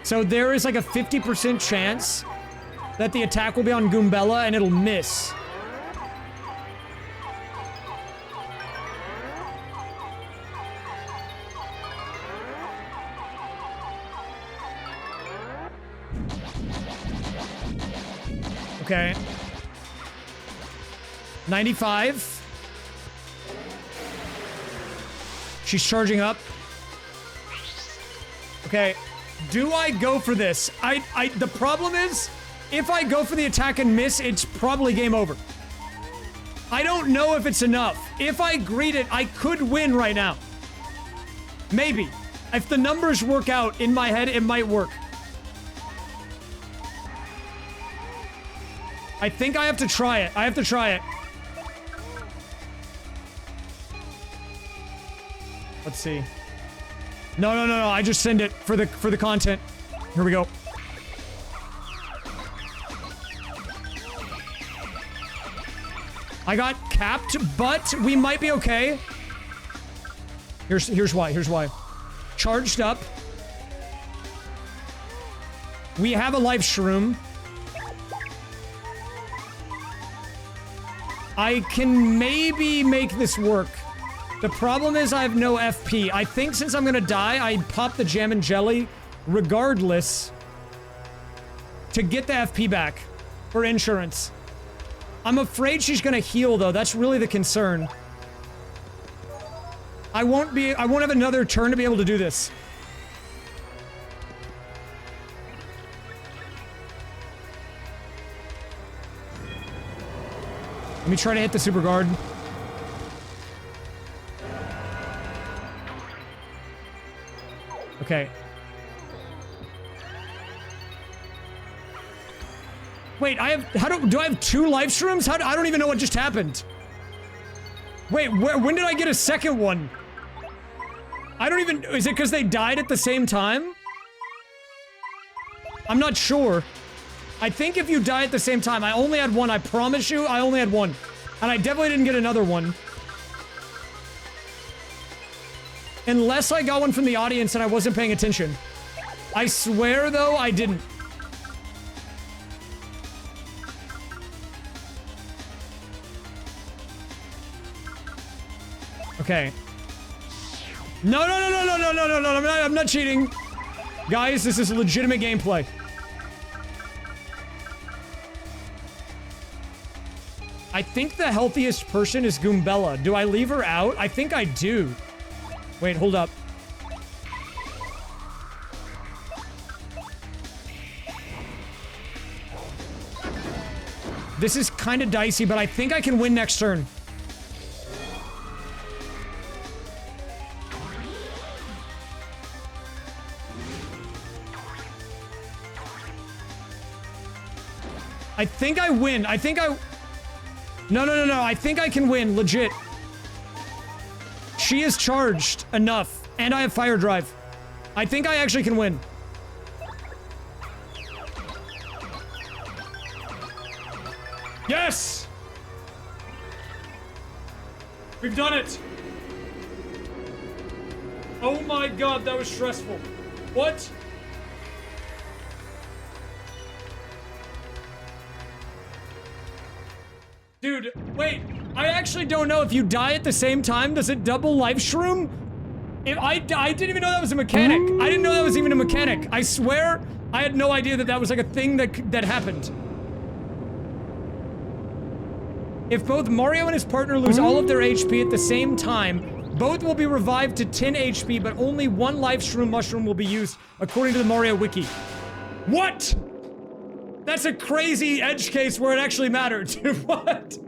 So there is like a 50% chance that the attack will be on Goombella and it'll miss. Okay. 95. She's charging up. Okay. Do I go for this? The problem is, if I go for the attack and miss, it's probably game over. I don't know if it's enough. If I greet it, I could win right now. Maybe. If the numbers work out in my head, it might work. I think I have to try it. I have to try it. Let's see. No. I just send it for the content. Here we go. I got capped, but we might be okay. Here's why. Charged up. We have a life shroom. I can maybe make this work. The problem is I have no FP. I think since I'm gonna die, I pop the jam and jelly regardless to get the FP back for insurance. I'm afraid she's gonna heal though. That's really the concern. I won't have another turn to be able to do this. Let me try to hit the super guard. Okay. Wait, do I have 2 life shrooms? I don't even know what just happened. Wait, when did I get a second one? I don't even, is it because they died at the same time? I'm not sure. I think if you die at the same time, I only had one, I promise you, I only had one. And I definitely didn't get another one. Unless I got one from the audience and I wasn't paying attention. I swear, though, I didn't. Okay. No, I'm not cheating. Guys, this is legitimate gameplay. I think the healthiest person is Goombella. Do I leave her out? I think I do. Wait, hold up. This is kind of dicey, but I think I can win next turn. I think I win. No. I think I can win, legit. She is charged enough, and I have fire drive. I think I actually can win. Yes! We've done it! Oh my god, that was stressful. What? Dude, wait. I actually don't know if you die at the same time. Does it double life shroom? I didn't even know that was a mechanic. I didn't know that was even a mechanic. I swear I had no idea that that was like a thing that happened. If both Mario and his partner lose all of their HP at the same time, both will be revived to 10 HP, but only one life shroom mushroom will be used, according to the Mario Wiki. What? That's a crazy edge case where it actually mattered. What?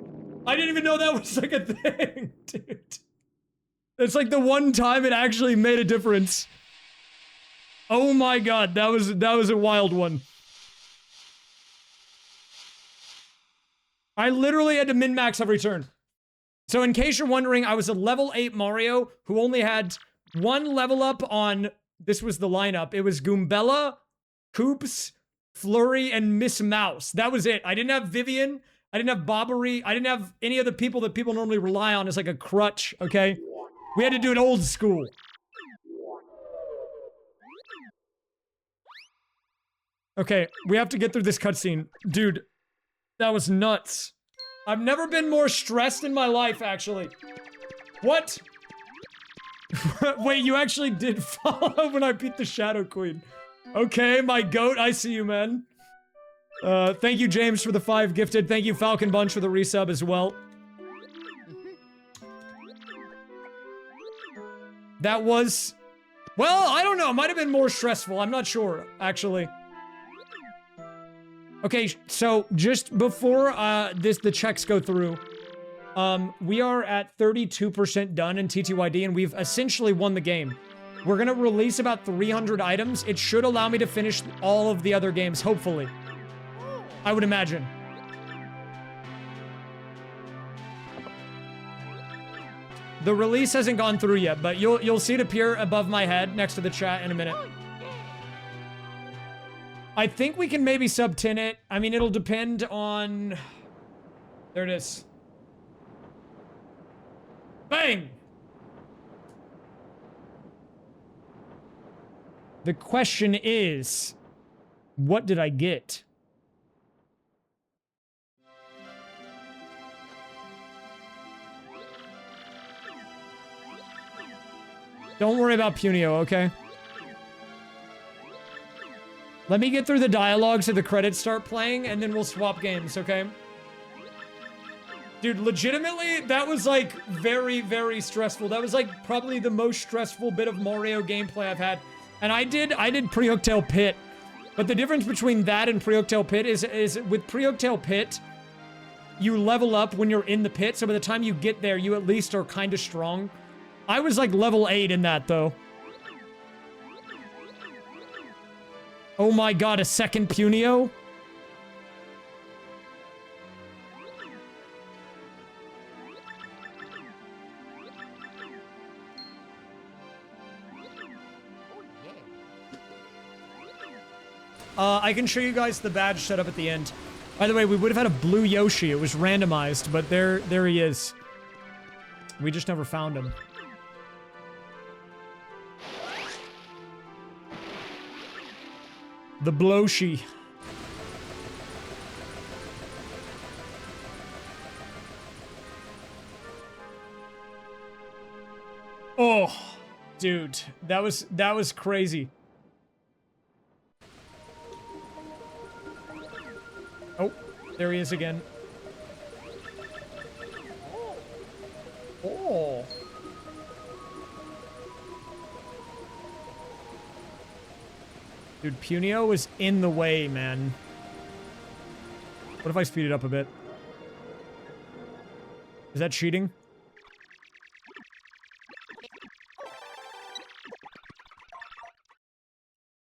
I didn't even know that was like a thing, dude. It's like the one time it actually made a difference. Oh my god, that was a wild one. I literally had to min-max every turn. So in case you're wondering, I was a level 8 Mario who only had one level up on, this was the lineup. It was Goombella, Koops, Flurry, and Miss Mouse. That was it. I didn't have Vivian. I didn't have Bobbery. I didn't have any of the people that people normally rely on as like a crutch, okay? We had to do it old school. Okay, we have to get through this cutscene. Dude, that was nuts. I've never been more stressed in my life, actually. What? Wait, you actually did follow when I beat the Shadow Queen. Okay, my goat, I see you, man. Thank you, James, for the 5 gifted. Thank you, Falcon Bunch, for the resub as well. That was... Well, I don't know. It might have been more stressful. I'm not sure, actually. Okay, so just before the checks go through, we are at 32% done in TTYD, and we've essentially won the game. We're gonna release about 300 items. It should allow me to finish all of the other games, hopefully. I would imagine. The release hasn't gone through yet, but you'll see it appear above my head next to the chat in a minute. I think we can maybe sub 10 it. I mean, it'll depend on... There it is. Bang! The question is, what did I get? Don't worry about Punio, okay? Let me get through the dialogue so the credits start playing, and then we'll swap games, okay? Dude, legitimately, that was, like, very, very stressful. That was, like, probably the most stressful bit of Mario gameplay I've had. And I did Pre-Hooktail Pit. But the difference between that and Pre-Hooktail Pit is with Pre-Hooktail Pit, you level up when you're in the pit, so by the time you get there, you at least are kind of strong. I was, like, level 8 in that, though. Oh my god, a second Punio? I can show you guys the badge setup at the end. By the way, we would have had a blue Yoshi. It was randomized, but there he is. We just never found him. The Bloshi. Oh, dude, that was crazy. Oh, there he is again. Oh. Dude, Punio was in the way, man. What if I speed it up a bit? Is that cheating?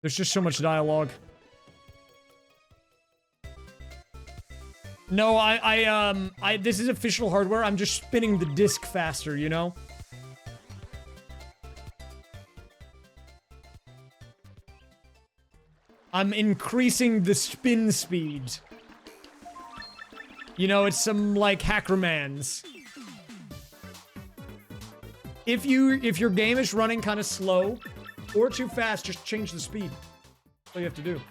There's just so much dialogue. No, this is official hardware. I'm just spinning the disc faster, you know? I'm increasing the spin speed. You know, it's some, like, Hackermans. If your game is running kind of slow or too fast, just change the speed. That's all you have to do.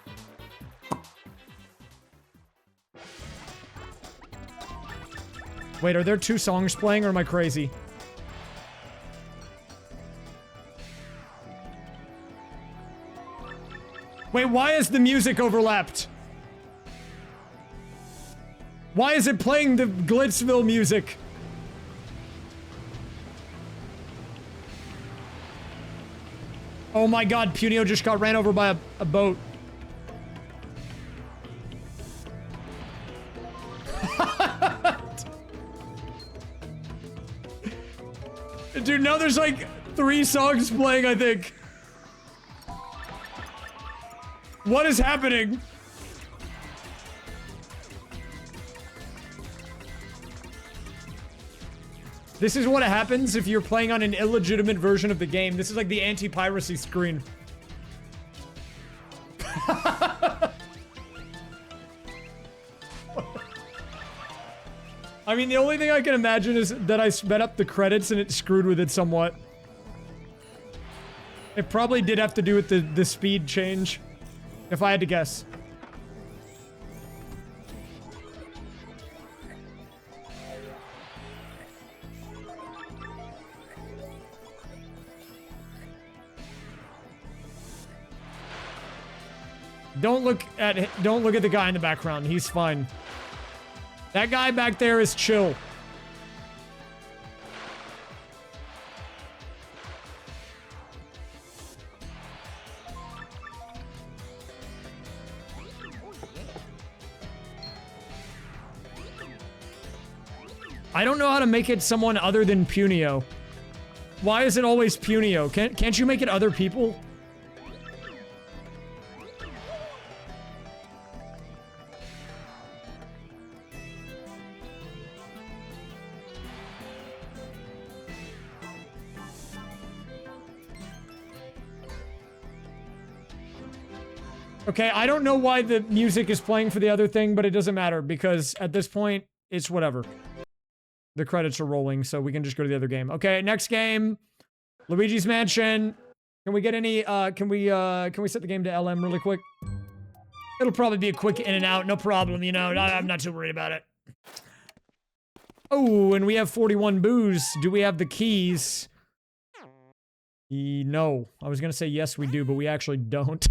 Wait, are there 2 songs playing, or am I crazy? Wait, why is the music overlapped? Why is it playing the Glitzville music? Oh my god, Punio just got ran over by a boat. Dude, now there's like 3 songs playing, I think. What is happening? This is what happens if you're playing on an illegitimate version of the game. This is like the anti-piracy screen. I mean, the only thing I can imagine is that I sped up the credits and it screwed with it somewhat. It probably did have to do with the speed change, if I had to guess. Don't look at the guy in the background. He's fine. That guy back there is chill. I don't know how to make it someone other than Punio. Why is it always Punio? Can't you make it other people? Okay, I don't know why the music is playing for the other thing, but it doesn't matter because at this point, it's whatever. The credits are rolling, so we can just go to the other game. Okay, next game. Luigi's Mansion. Can we get any, can we set the game to LM really quick? It'll probably be a quick in and out, no problem, you know, I'm not too worried about it. Oh, and we have 41 boos. Do we have the keys? No. I was gonna say yes we do, but we actually don't.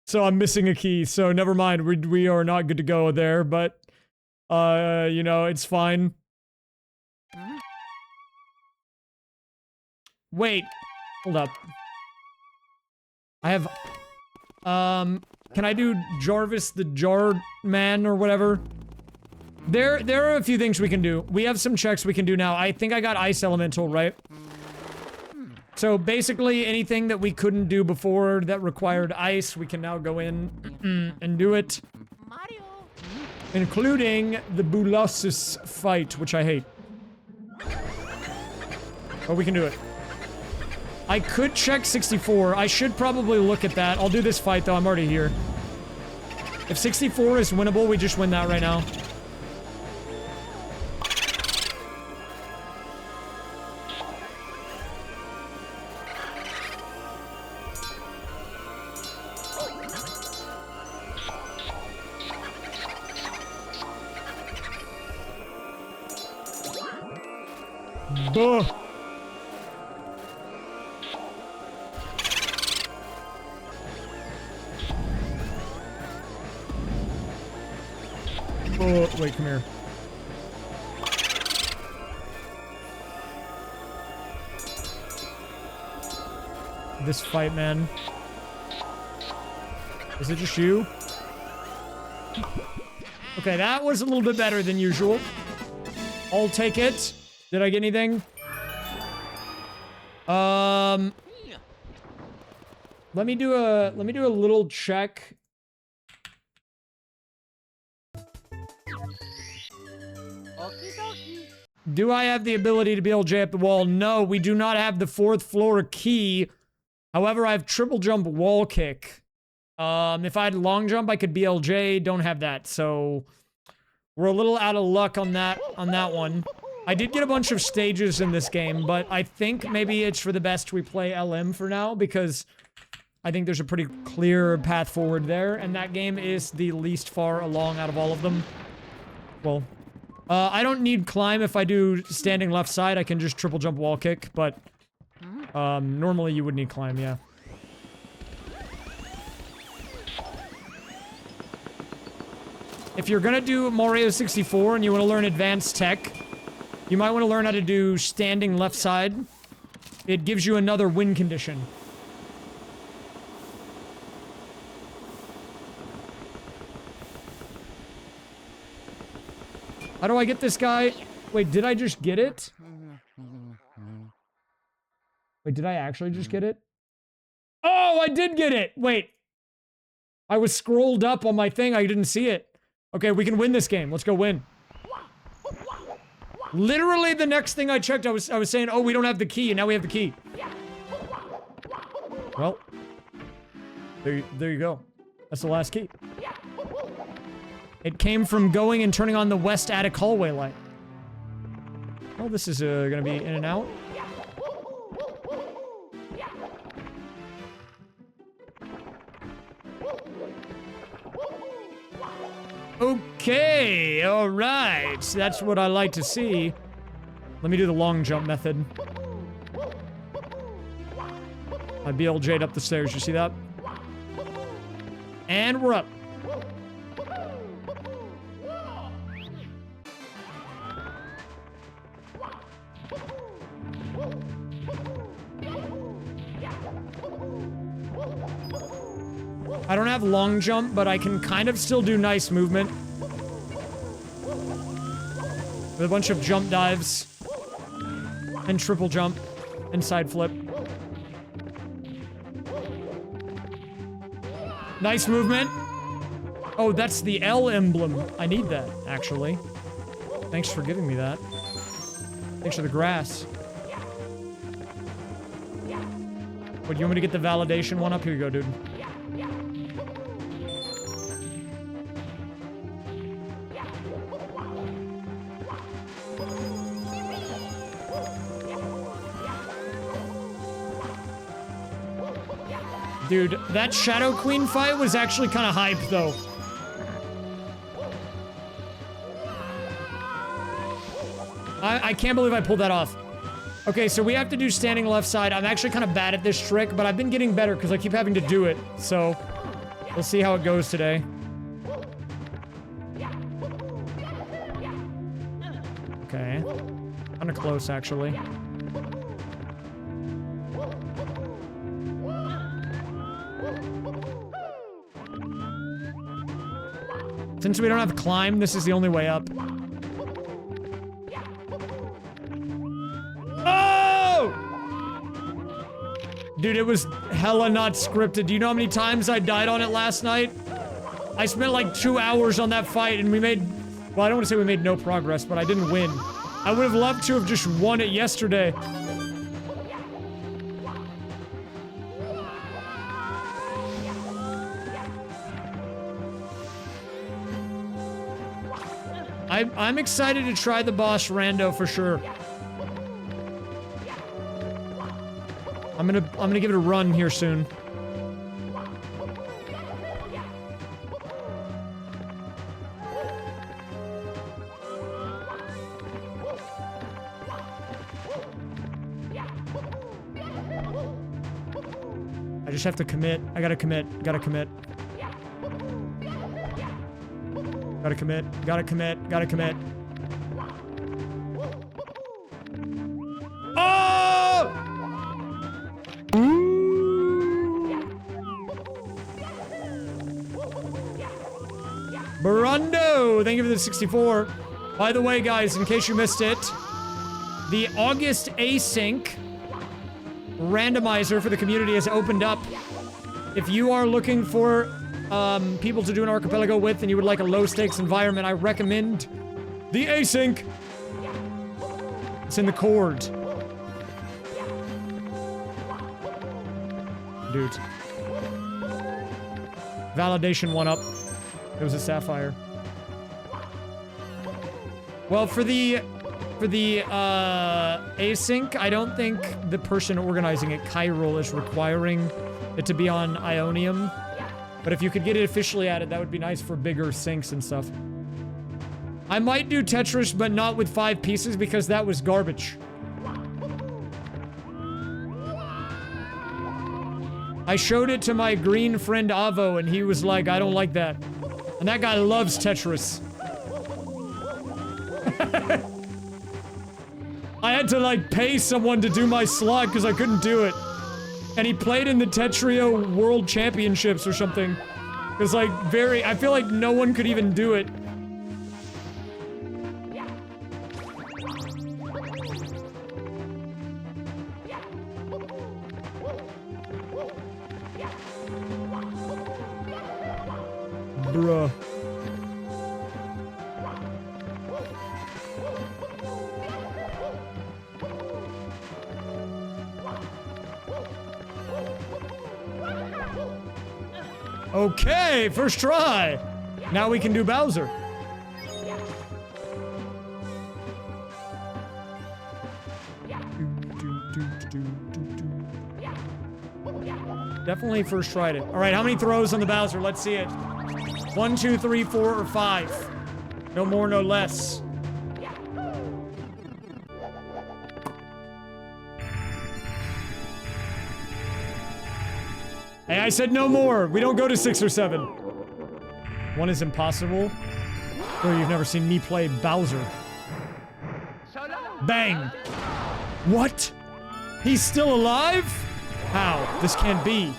So I'm missing a key, so never mind. We are not good to go there, but, you know, it's fine. Wait. Hold up. I have, can I do Jarvis the Jar Man or whatever? There are a few things we can do. We have some checks we can do now. I think I got Ice Elemental, right? So basically anything that we couldn't do before that required ice, we can now go in and do it. Mario. Including the Boolossus fight, which I hate. But we can do it. I could check 64. I should probably look at that. I'll do this fight though, I'm already here. If 64 is winnable, we just win that right now. Buh. Oh, wait, come here. This fight, man. Is it just you? Okay, that was a little bit better than usual. I'll take it. Did I get anything? Let me do a little check. Do I have the ability to be LJ up the wall? No, we do not have the 4th floor key. However, I have triple jump wall kick. If I had long jump, I could BLJ. Don't have that, so we're a little out of luck on that one. I did get a bunch of stages in this game, but I think maybe it's for the best we play LM for now, because I think there's a pretty clear path forward there, and that game is the least far along out of all of them. Well, I don't need climb if I do standing left side, I can just triple jump wall kick, but normally you would need climb, yeah. If you're gonna do Mario 64 and you want to learn advanced tech, you might want to learn how to do standing left side. It gives you another win condition. How do I get this guy? Wait, did I just get it? Wait, did I actually just get it? Oh, I did get it! Wait. I was scrolled up on my thing, I didn't see it. Okay, we can win this game. Let's go win. Literally the next thing I checked, I was saying, oh, we don't have the key, and now we have the key. Well, there you go. That's the last key. It came from going and turning on the west attic hallway light. Oh, this is gonna be in and out. Okay, alright. That's what I like to see. Let me do the long jump method. I BLJ'd up the stairs, you see that? And we're up. I don't have long jump, but I can kind of still do nice movement. With a bunch of jump dives. And triple jump. And side flip. Nice movement. Oh, that's the L emblem. I need that, actually. Thanks for giving me that. Thanks for the grass. What, you want me to get the validation one up? Here you go, dude. Dude, that Shadow Queen fight was actually kind of hype, though. I can't believe I pulled that off. Okay, so we have to do standing left side. I'm actually kind of bad at this trick, but I've been getting better because I keep having to do it. So, we'll see how it goes today. Okay. Kind of close, actually. Since we don't have climb, this is the only way up. Oh! Dude, it was hella not scripted. Do you know how many times I died on it last night? I spent like 2 hours on that fight and we made... Well, I don't want to say we made no progress, but I didn't win. I would have loved to have just won it yesterday. I'm excited to try the boss rando for sure. I'm gonna give it a run here soon. I just have to commit. I gotta commit. Gotta commit. Gotta commit, gotta commit, gotta commit. Oh! Barundo, thank you for the 64. By the way, guys, in case you missed it, the August async randomizer for the community has opened up. If you are looking for people to do an archipelago with and you would like a low stakes environment, I recommend the async. It's in the cord. Dude. Validation one up. It was a sapphire. Well, for the async, I don't think the person organizing it, Chiral, is requiring it to be on Ionium. But if you could get it officially added, that would be nice for bigger syncs and stuff. I might do Tetris, but not with 5 pieces because that was garbage. I showed it to my green friend Avo, and he was like, I don't like that. And that guy loves Tetris. I had to, like, pay someone to do my slot because I couldn't do it. And he played in the Tetrio World Championships or something. It's like I feel like no one could even do it. Bruh. Okay, first try. Now we can do Bowser. Definitely first tried it. All right, how many throws on the Bowser? Let's see it. 1, 2, 3, 4, or 5. No more, no less. Hey, I said no more. We don't go to 6 or 7. 1 is impossible. Or you've never seen me play Bowser. Bang! What? He's still alive? How? This can't be.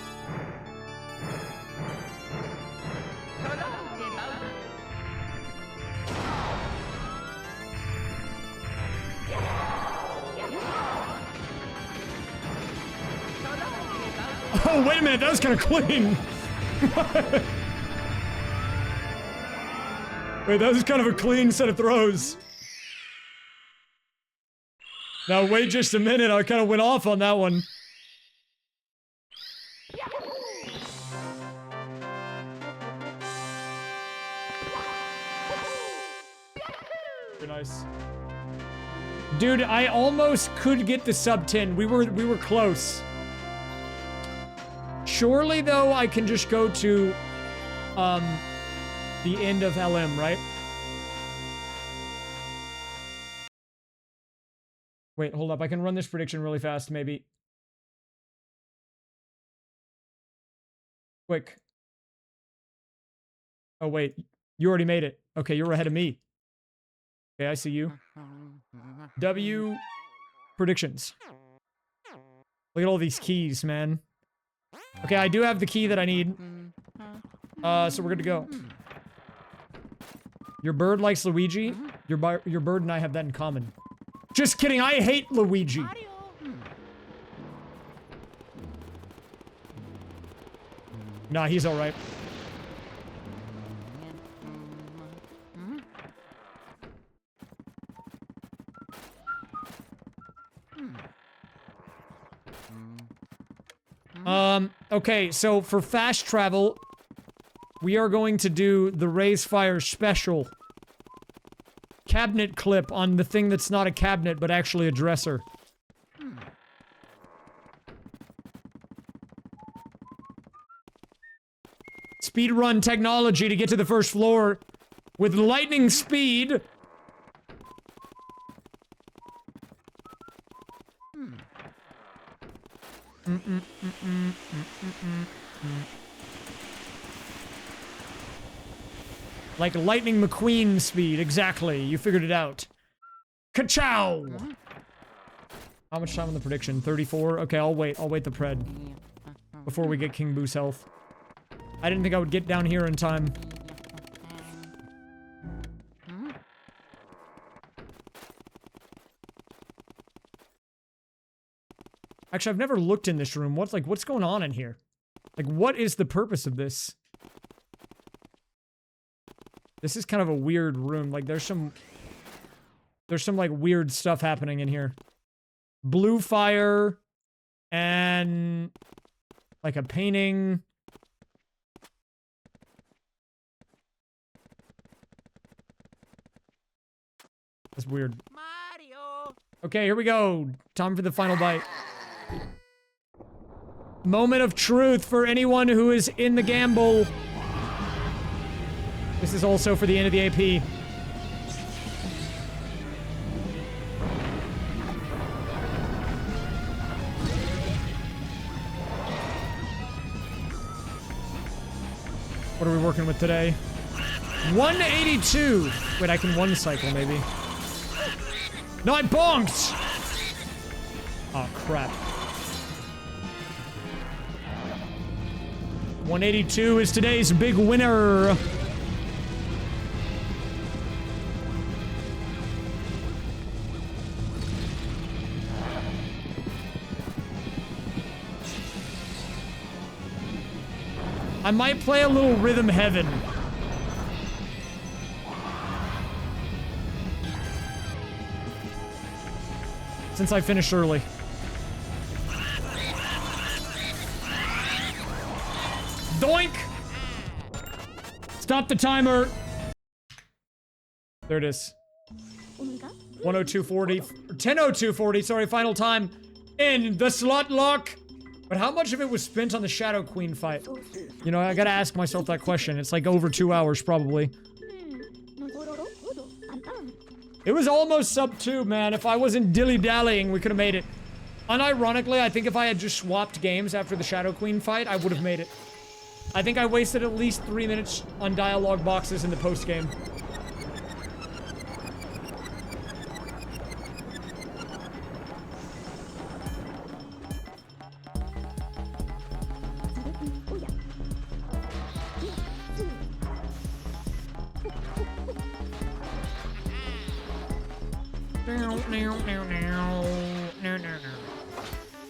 Oh, wait a minute, that was kind of clean. Wait, that was kind of a clean set of throws. Now, wait just a minute, I kind of went off on that one. Very nice. Dude, I almost could get the sub 10. We were close. Surely, though, I can just go to, the end of LM, right? Wait, hold up. I can run this prediction really fast, maybe. Quick. Oh, wait. You already made it. Okay, you're ahead of me. Okay, I see you. W. Predictions. Look at all these keys, man. Okay, I do have the key that I need. So we're good to go. Your bird likes Luigi. Your bird and I have that in common. Just kidding, I hate Luigi. Nah, he's alright. Okay, so for fast travel, we are going to do the raysfire special cabinet clip on the thing that's not a cabinet, but actually a dresser. Speedrun technology to get to the first floor with lightning speed. Like Lightning McQueen speed, exactly. You figured it out. Ka-chow! How much time on the prediction? 34? Okay, I'll wait. I'll wait the pred. Before we get King Boo's health. I didn't think I would get down here in time. Actually, I've never looked in this room. What's going on in here? Like, what is the purpose of this? This is kind of a weird room. Like, there's some, like, weird stuff happening in here. Blue fire, and, like, a painting. That's weird. Mario. Okay, here we go. Time for the final bite. Moment of truth for anyone who is in the gamble. This is also for the end of the AP. What are we working with today? 182! Wait, I can one cycle, maybe. No, I bonked! Oh, crap. 182 is today's big winner. I might play a little Rhythm Heaven. Since I finished early. Doink! Stop the timer. There it is. 102.40, 10:02.40, sorry, final time in the slot lock. But how much of it was spent on the Shadow Queen fight? You know, I gotta ask myself that question. It's like over 2 hours, probably. It was almost sub 2, man. If I wasn't dilly-dallying, we could have made it. Unironically, I think if I had just swapped games after the Shadow Queen fight, I would have made it. I think I wasted at least 3 minutes on dialogue boxes in the post-game.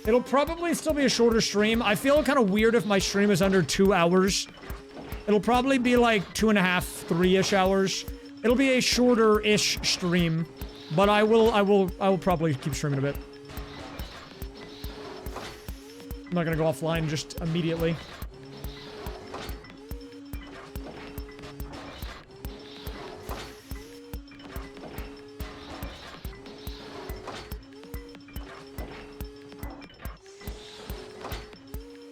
It'll probably still be a shorter stream. I feel kind of weird if my stream is under 2 hours. It'll probably be like 2.5, 3-ish hours. It'll be a shorter-ish stream, but I will probably keep streaming a bit. I'm not gonna go offline just immediately.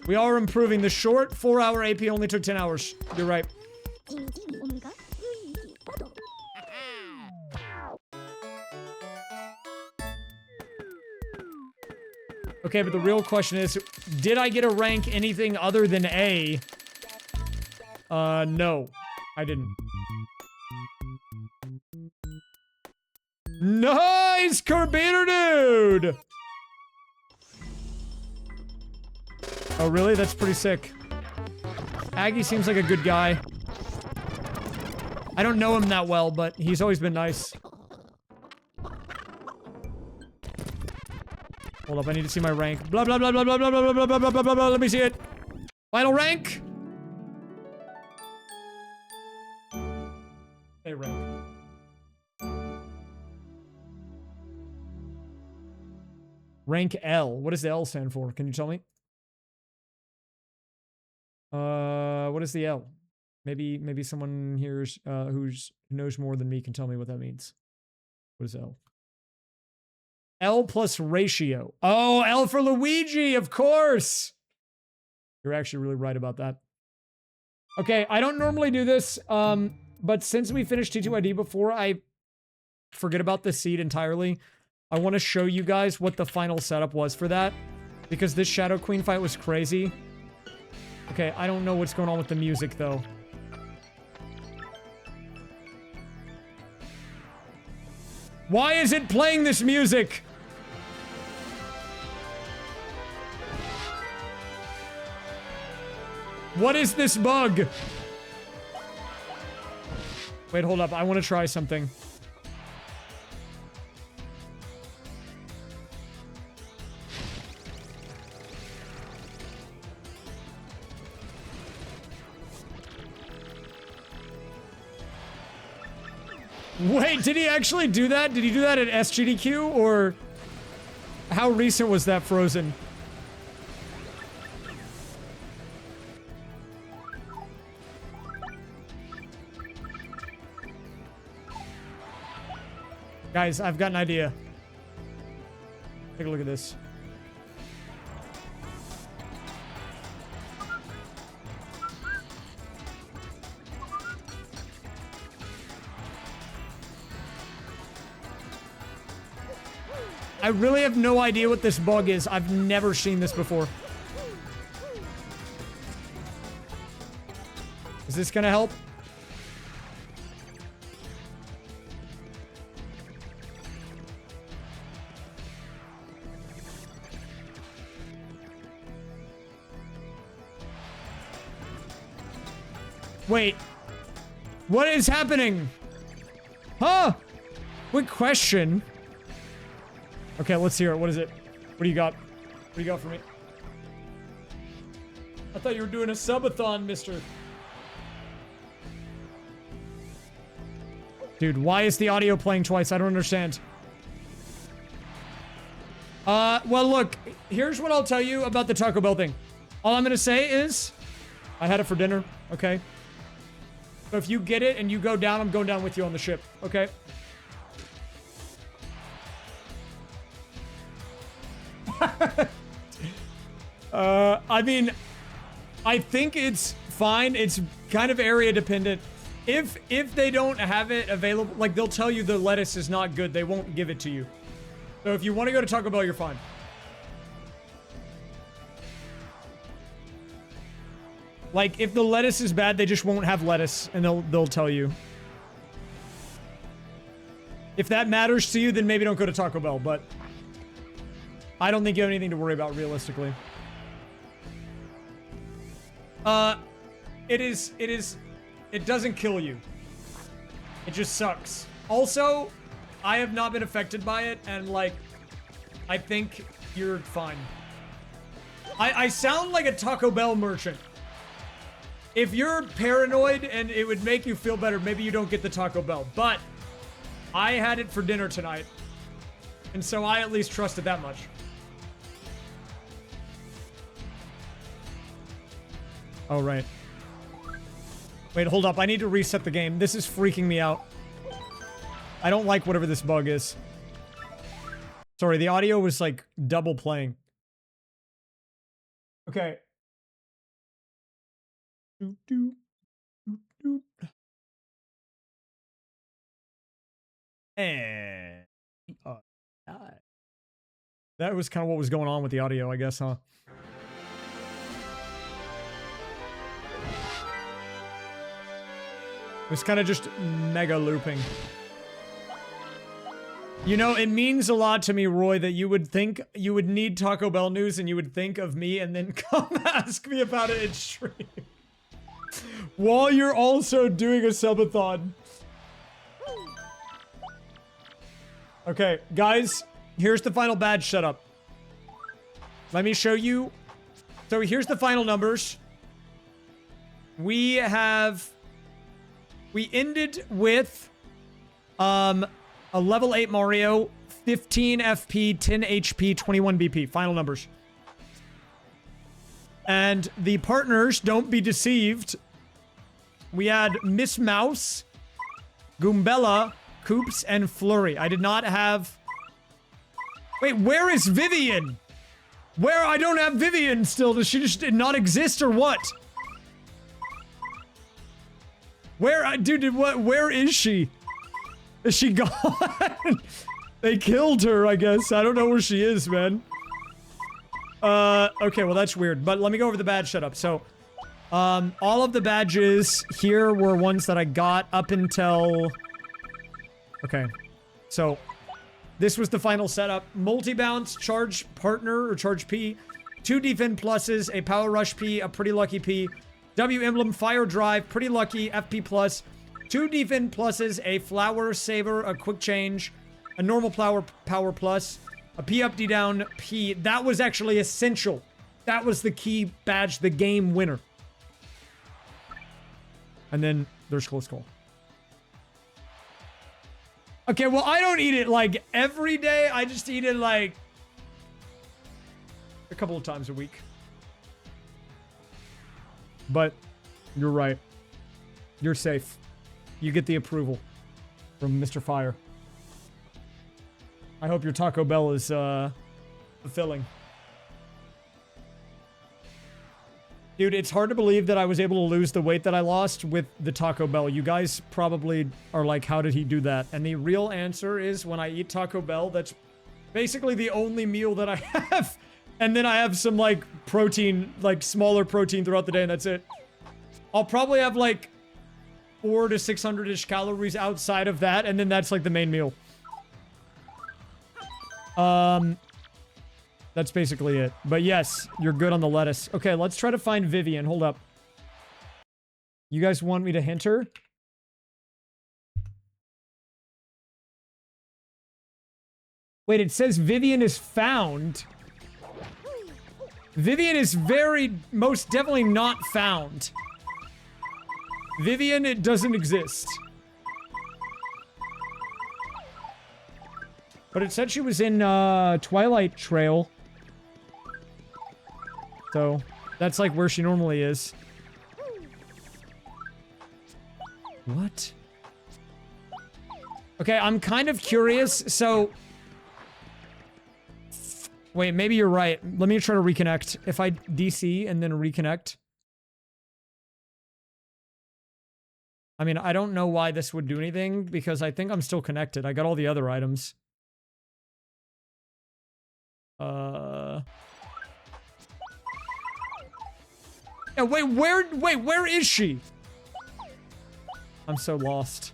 We are improving. The short 4-hour AP only took 10 hours. You're right. Okay, but the real question is, did I get a rank anything other than A? No. I didn't. Nice, Carbeater dude! Oh, really? That's pretty sick. Aggie seems like a good guy. I don't know him that well, but he's always been nice. Hold up, I need to see my rank. Blah, blah, blah, blah, blah, blah, blah, blah, blah, blah, blah, blah, blah. Let me see it. Final rank. Hey, rank. Rank L. What does the L stand for? Can you tell me? What is the L? Maybe someone here's who knows more than me can tell me what that means. What is L? L plus ratio. Oh, L for Luigi, of course. You're actually really right about that. Okay, I don't normally do this, but since we finished T2ID before, I forget about the seed entirely. I want to show you guys what the final setup was for that, because this Shadow Queen fight was crazy. Okay, I don't know what's going on with the music, though. Why is it playing this music? What is this bug? Wait, hold up. I want to try something. Wait, did he actually do that? Did he do that at SGDQ, or how recent was that frozen? Guys, I've got an idea. Take a look at this. I really have no idea what this bug is. I've never seen this before. Is this gonna help? Wait. What is happening? Huh? What question? Okay, let's hear it. What is it? What do you got? What do you got for me? I thought you were doing a subathon, mister. Dude, why is the audio playing twice? I don't understand. Well, look. Here's what I'll tell you about the Taco Bell thing. All I'm gonna say is, I had it for dinner, okay? So if you get it and you go down, I'm going down with you on the ship. Okay? I mean, I think it's fine. It's kind of area dependent. If they don't have it available, like they'll tell you the lettuce is not good, they won't give it to you. So if you want to go to Taco Bell, you're fine. Like if the lettuce is bad, they just won't have lettuce and they'll tell you. If that matters to you, then maybe don't go to Taco Bell, but I don't think you have anything to worry about realistically. It doesn't kill you. It just sucks. Also, I have not been affected by it, and like, I think you're fine. I sound like a Taco Bell merchant. If you're paranoid and it would make you feel better, maybe you don't get the Taco Bell. But I had it for dinner tonight, and so I at least trust it that much. Oh, right. Wait, hold up. I need to reset the game. This is freaking me out. I don't like whatever this bug is. Sorry, the audio was like double playing. Okay. And that was kind of what was going on with the audio, I guess, huh? It was kind of just mega looping. You know, it means a lot to me, Roy, that you would think you would need Taco Bell news and you would think of me and then come ask me about it in stream. While you're also doing a subathon. Okay, guys, here's the final badge setup. Let me show you. So here's the final numbers. We ended with a level 8 Mario, 15 FP, 10 HP, 21 BP. Final numbers. And the partners, don't be deceived. We had Miss Mouse, Goombella, Koops, and Flurry. I did not have... Wait, where is Vivian? Where? I don't have Vivian still. Does she just not exist or what? Where? Dude, what? Where is she? Is she gone? They killed her, I guess. I don't know where she is, man. Okay, well, that's weird. But let me go over the badge setup. So, all of the badges here were ones that I got up until... Okay. So, this was the final setup. Multi-bounce, charge partner, or charge P. 2 defend pluses, a power rush P, a pretty lucky P. W emblem, fire drive, pretty lucky, FP plus. 2 defend pluses, a flower saver, a quick change. A normal power plus. A P up, D down, P. That was actually essential. That was the key badge, the game winner. And then there's close call. Okay, well, I don't eat it like every day. I just eat it like a couple of times a week. But you're right. You're safe. You get the approval from Mr. Fire. I hope your Taco Bell is fulfilling. Dude, it's hard to believe that I was able to lose the weight that I lost with the Taco Bell. You guys probably are like, how did he do that? And the real answer is when I eat Taco Bell, that's basically the only meal that I have. And then I have some, like, protein, like, smaller protein throughout the day, and that's it. I'll probably have, like, 400 to 600-ish calories outside of that, and then that's, like, the main meal. That's basically it. But yes, you're good on the lettuce. Okay, let's try to find Vivian. Hold up. You guys want me to hint her? Wait, it says Vivian is found. Vivian is most definitely not found. Vivian, it doesn't exist. But it said she was in, Twilight Trail. So, that's like where she normally is. What? Okay, I'm kind of curious. So, wait, maybe you're right. Let me try to reconnect. If I DC and then reconnect. I mean, I don't know why this would do anything because I think I'm still connected. I got all the other items. Yeah, wait, where is she? I'm so lost.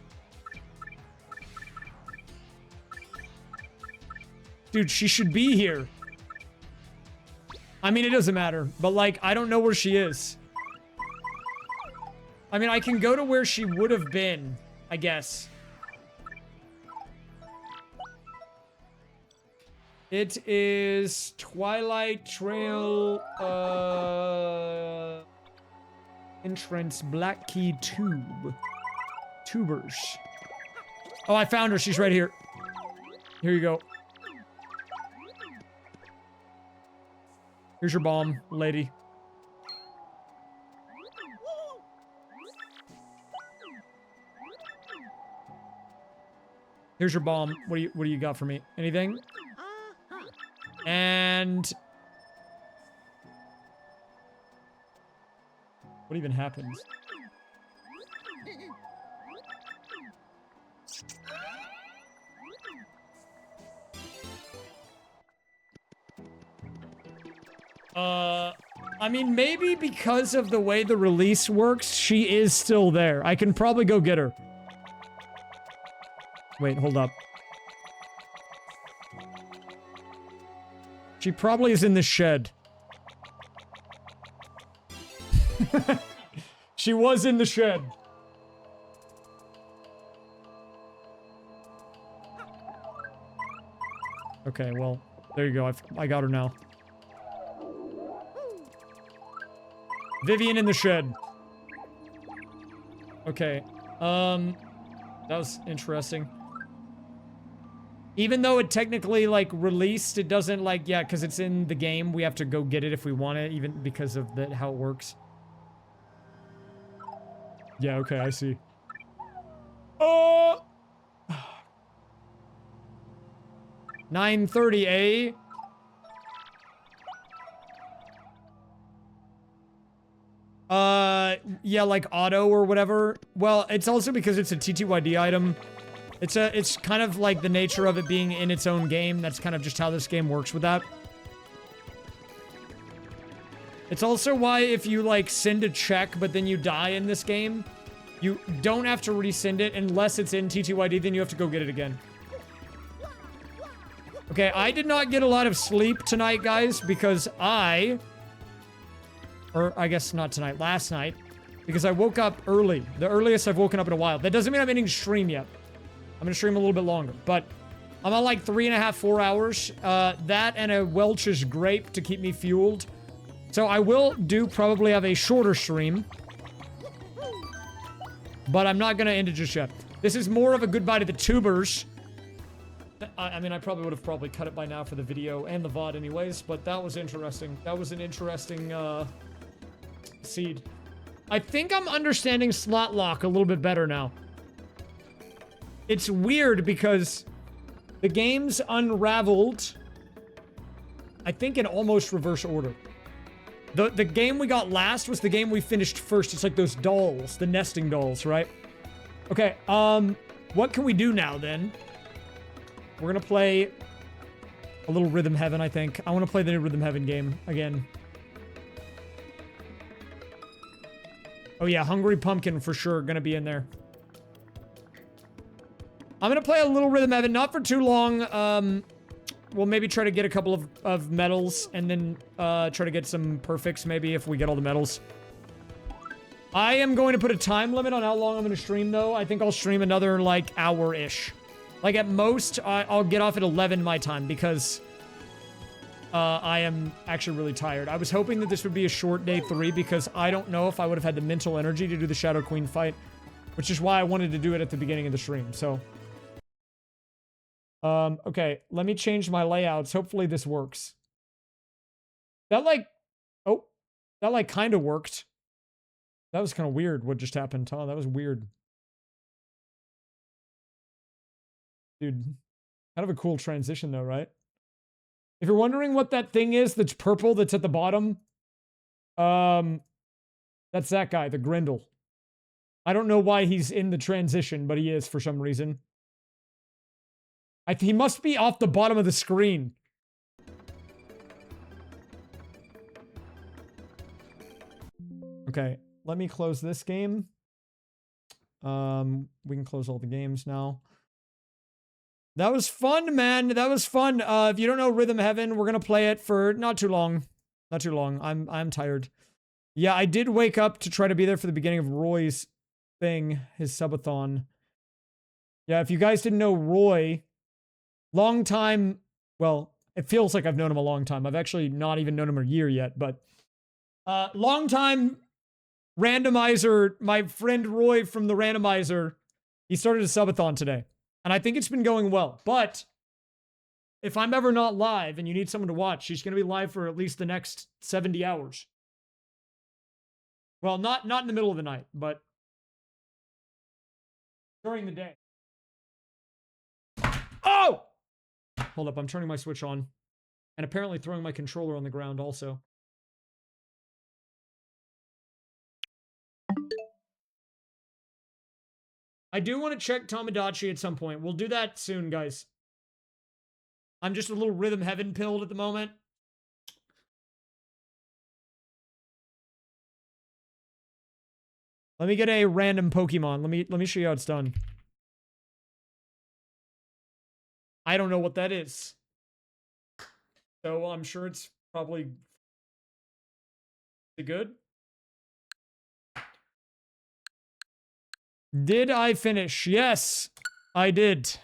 Dude, she should be here. I mean, it doesn't matter, but like, I don't know where she is. I mean, I can go to where she would have been, I guess. It is Twilight Trail, entrance, Black Key Tube. Tubers. Oh, I found her. She's right here. Here you go. Here's your bomb, lady. Here's your bomb. What do you got for me? Anything? And what even happens? I mean, maybe because of the way the release works, she is still there. I can probably go get her. Wait, hold up. She probably is in the shed. She was in the shed. Okay, well, there you go. I got her now. Vivian in the shed. Okay. That was interesting. Even though it technically, like, released, it doesn't, like, yeah, because it's in the game. We have to go get it if we want it, even because of how it works. Yeah, okay, I see. Oh! 9:30, eh? Yeah, like auto or whatever. Well, it's also because it's a TTYD item. It's kind of like the nature of it being in its own game. That's kind of just how this game works with that. It's also why if you, like, send a check, but then you die in this game, you don't have to resend it unless it's in TTYD, then you have to go get it again. Okay, I did not get a lot of sleep tonight, guys, because or I guess not tonight, last night, because I woke up early. The earliest I've woken up in a while. That doesn't mean I'm ending stream yet. I'm gonna stream a little bit longer, but I'm on like 3.5, 4 hours. That and a Welch's grape to keep me fueled. So I will probably have a shorter stream, but I'm not gonna end it just yet. This is more of a goodbye to the tubers. I mean, I probably would have cut it by now for the video and the VOD anyways, but that was interesting. That was an interesting, seed. I think I'm understanding slot lock a little bit better now. It's weird because the game's unraveled, I think, in almost reverse order. The game we got last was the game we finished first. It's like those dolls, the nesting dolls, right? Okay, what can we do now then? We're gonna play a little Rhythm Heaven, I think. I want to play the new Rhythm Heaven game again. Oh yeah, Hungry Pumpkin for sure, gonna be in there. I'm gonna play a little Rhythm Heaven, not for too long. We'll maybe try to get a couple of medals, and then try to get some perfects, maybe, if we get all the medals. I am going to put a time limit on how long I'm gonna stream, though. I think I'll stream another, like, hour-ish. Like, at most, I'll get off at 11 my time, because I am actually really tired. I was hoping that this would be a short day 3, because I don't know if I would have had the mental energy to do the Shadow Queen fight, which is why I wanted to do it at the beginning of the stream, so... okay, let me change my layouts. Hopefully this works. That, like... Oh, that, like, kind of worked. That was kind of weird what just happened, huh? That was weird. Dude, kind of a cool transition though, right? If you're wondering what that thing is that's purple that's at the bottom, that's that guy, the Grendel. I don't know why he's in the transition, but he is for some reason. He must be off the bottom of the screen. Okay, let me close this game. We can close all the games now. That was fun, man. That was fun. If you don't know Rhythm Heaven, we're gonna play it for not too long. Not too long. I'm tired. Yeah, I did wake up to try to be there for the beginning of Roy's thing, his subathon. Yeah, if you guys didn't know Roy, long time, well, it feels like I've known him a long time. I've actually not even known him a year yet, but long time randomizer, my friend Roy from the randomizer, he started a subathon today. And I think it's been going well. But if I'm ever not live and you need someone to watch, she's going to be live for at least the next 70 hours. Well, not in the middle of the night, but during the day. Oh! Hold up, I'm turning my Switch on. And apparently throwing my controller on the ground also. I do want to check Tomodachi at some point. We'll do that soon, guys. I'm just a little Rhythm Heaven pilled at the moment. Let me get a random Pokemon. Let me show you how it's done. I don't know what that is. So I'm sure it's probably good. Did I finish? Yes, I did.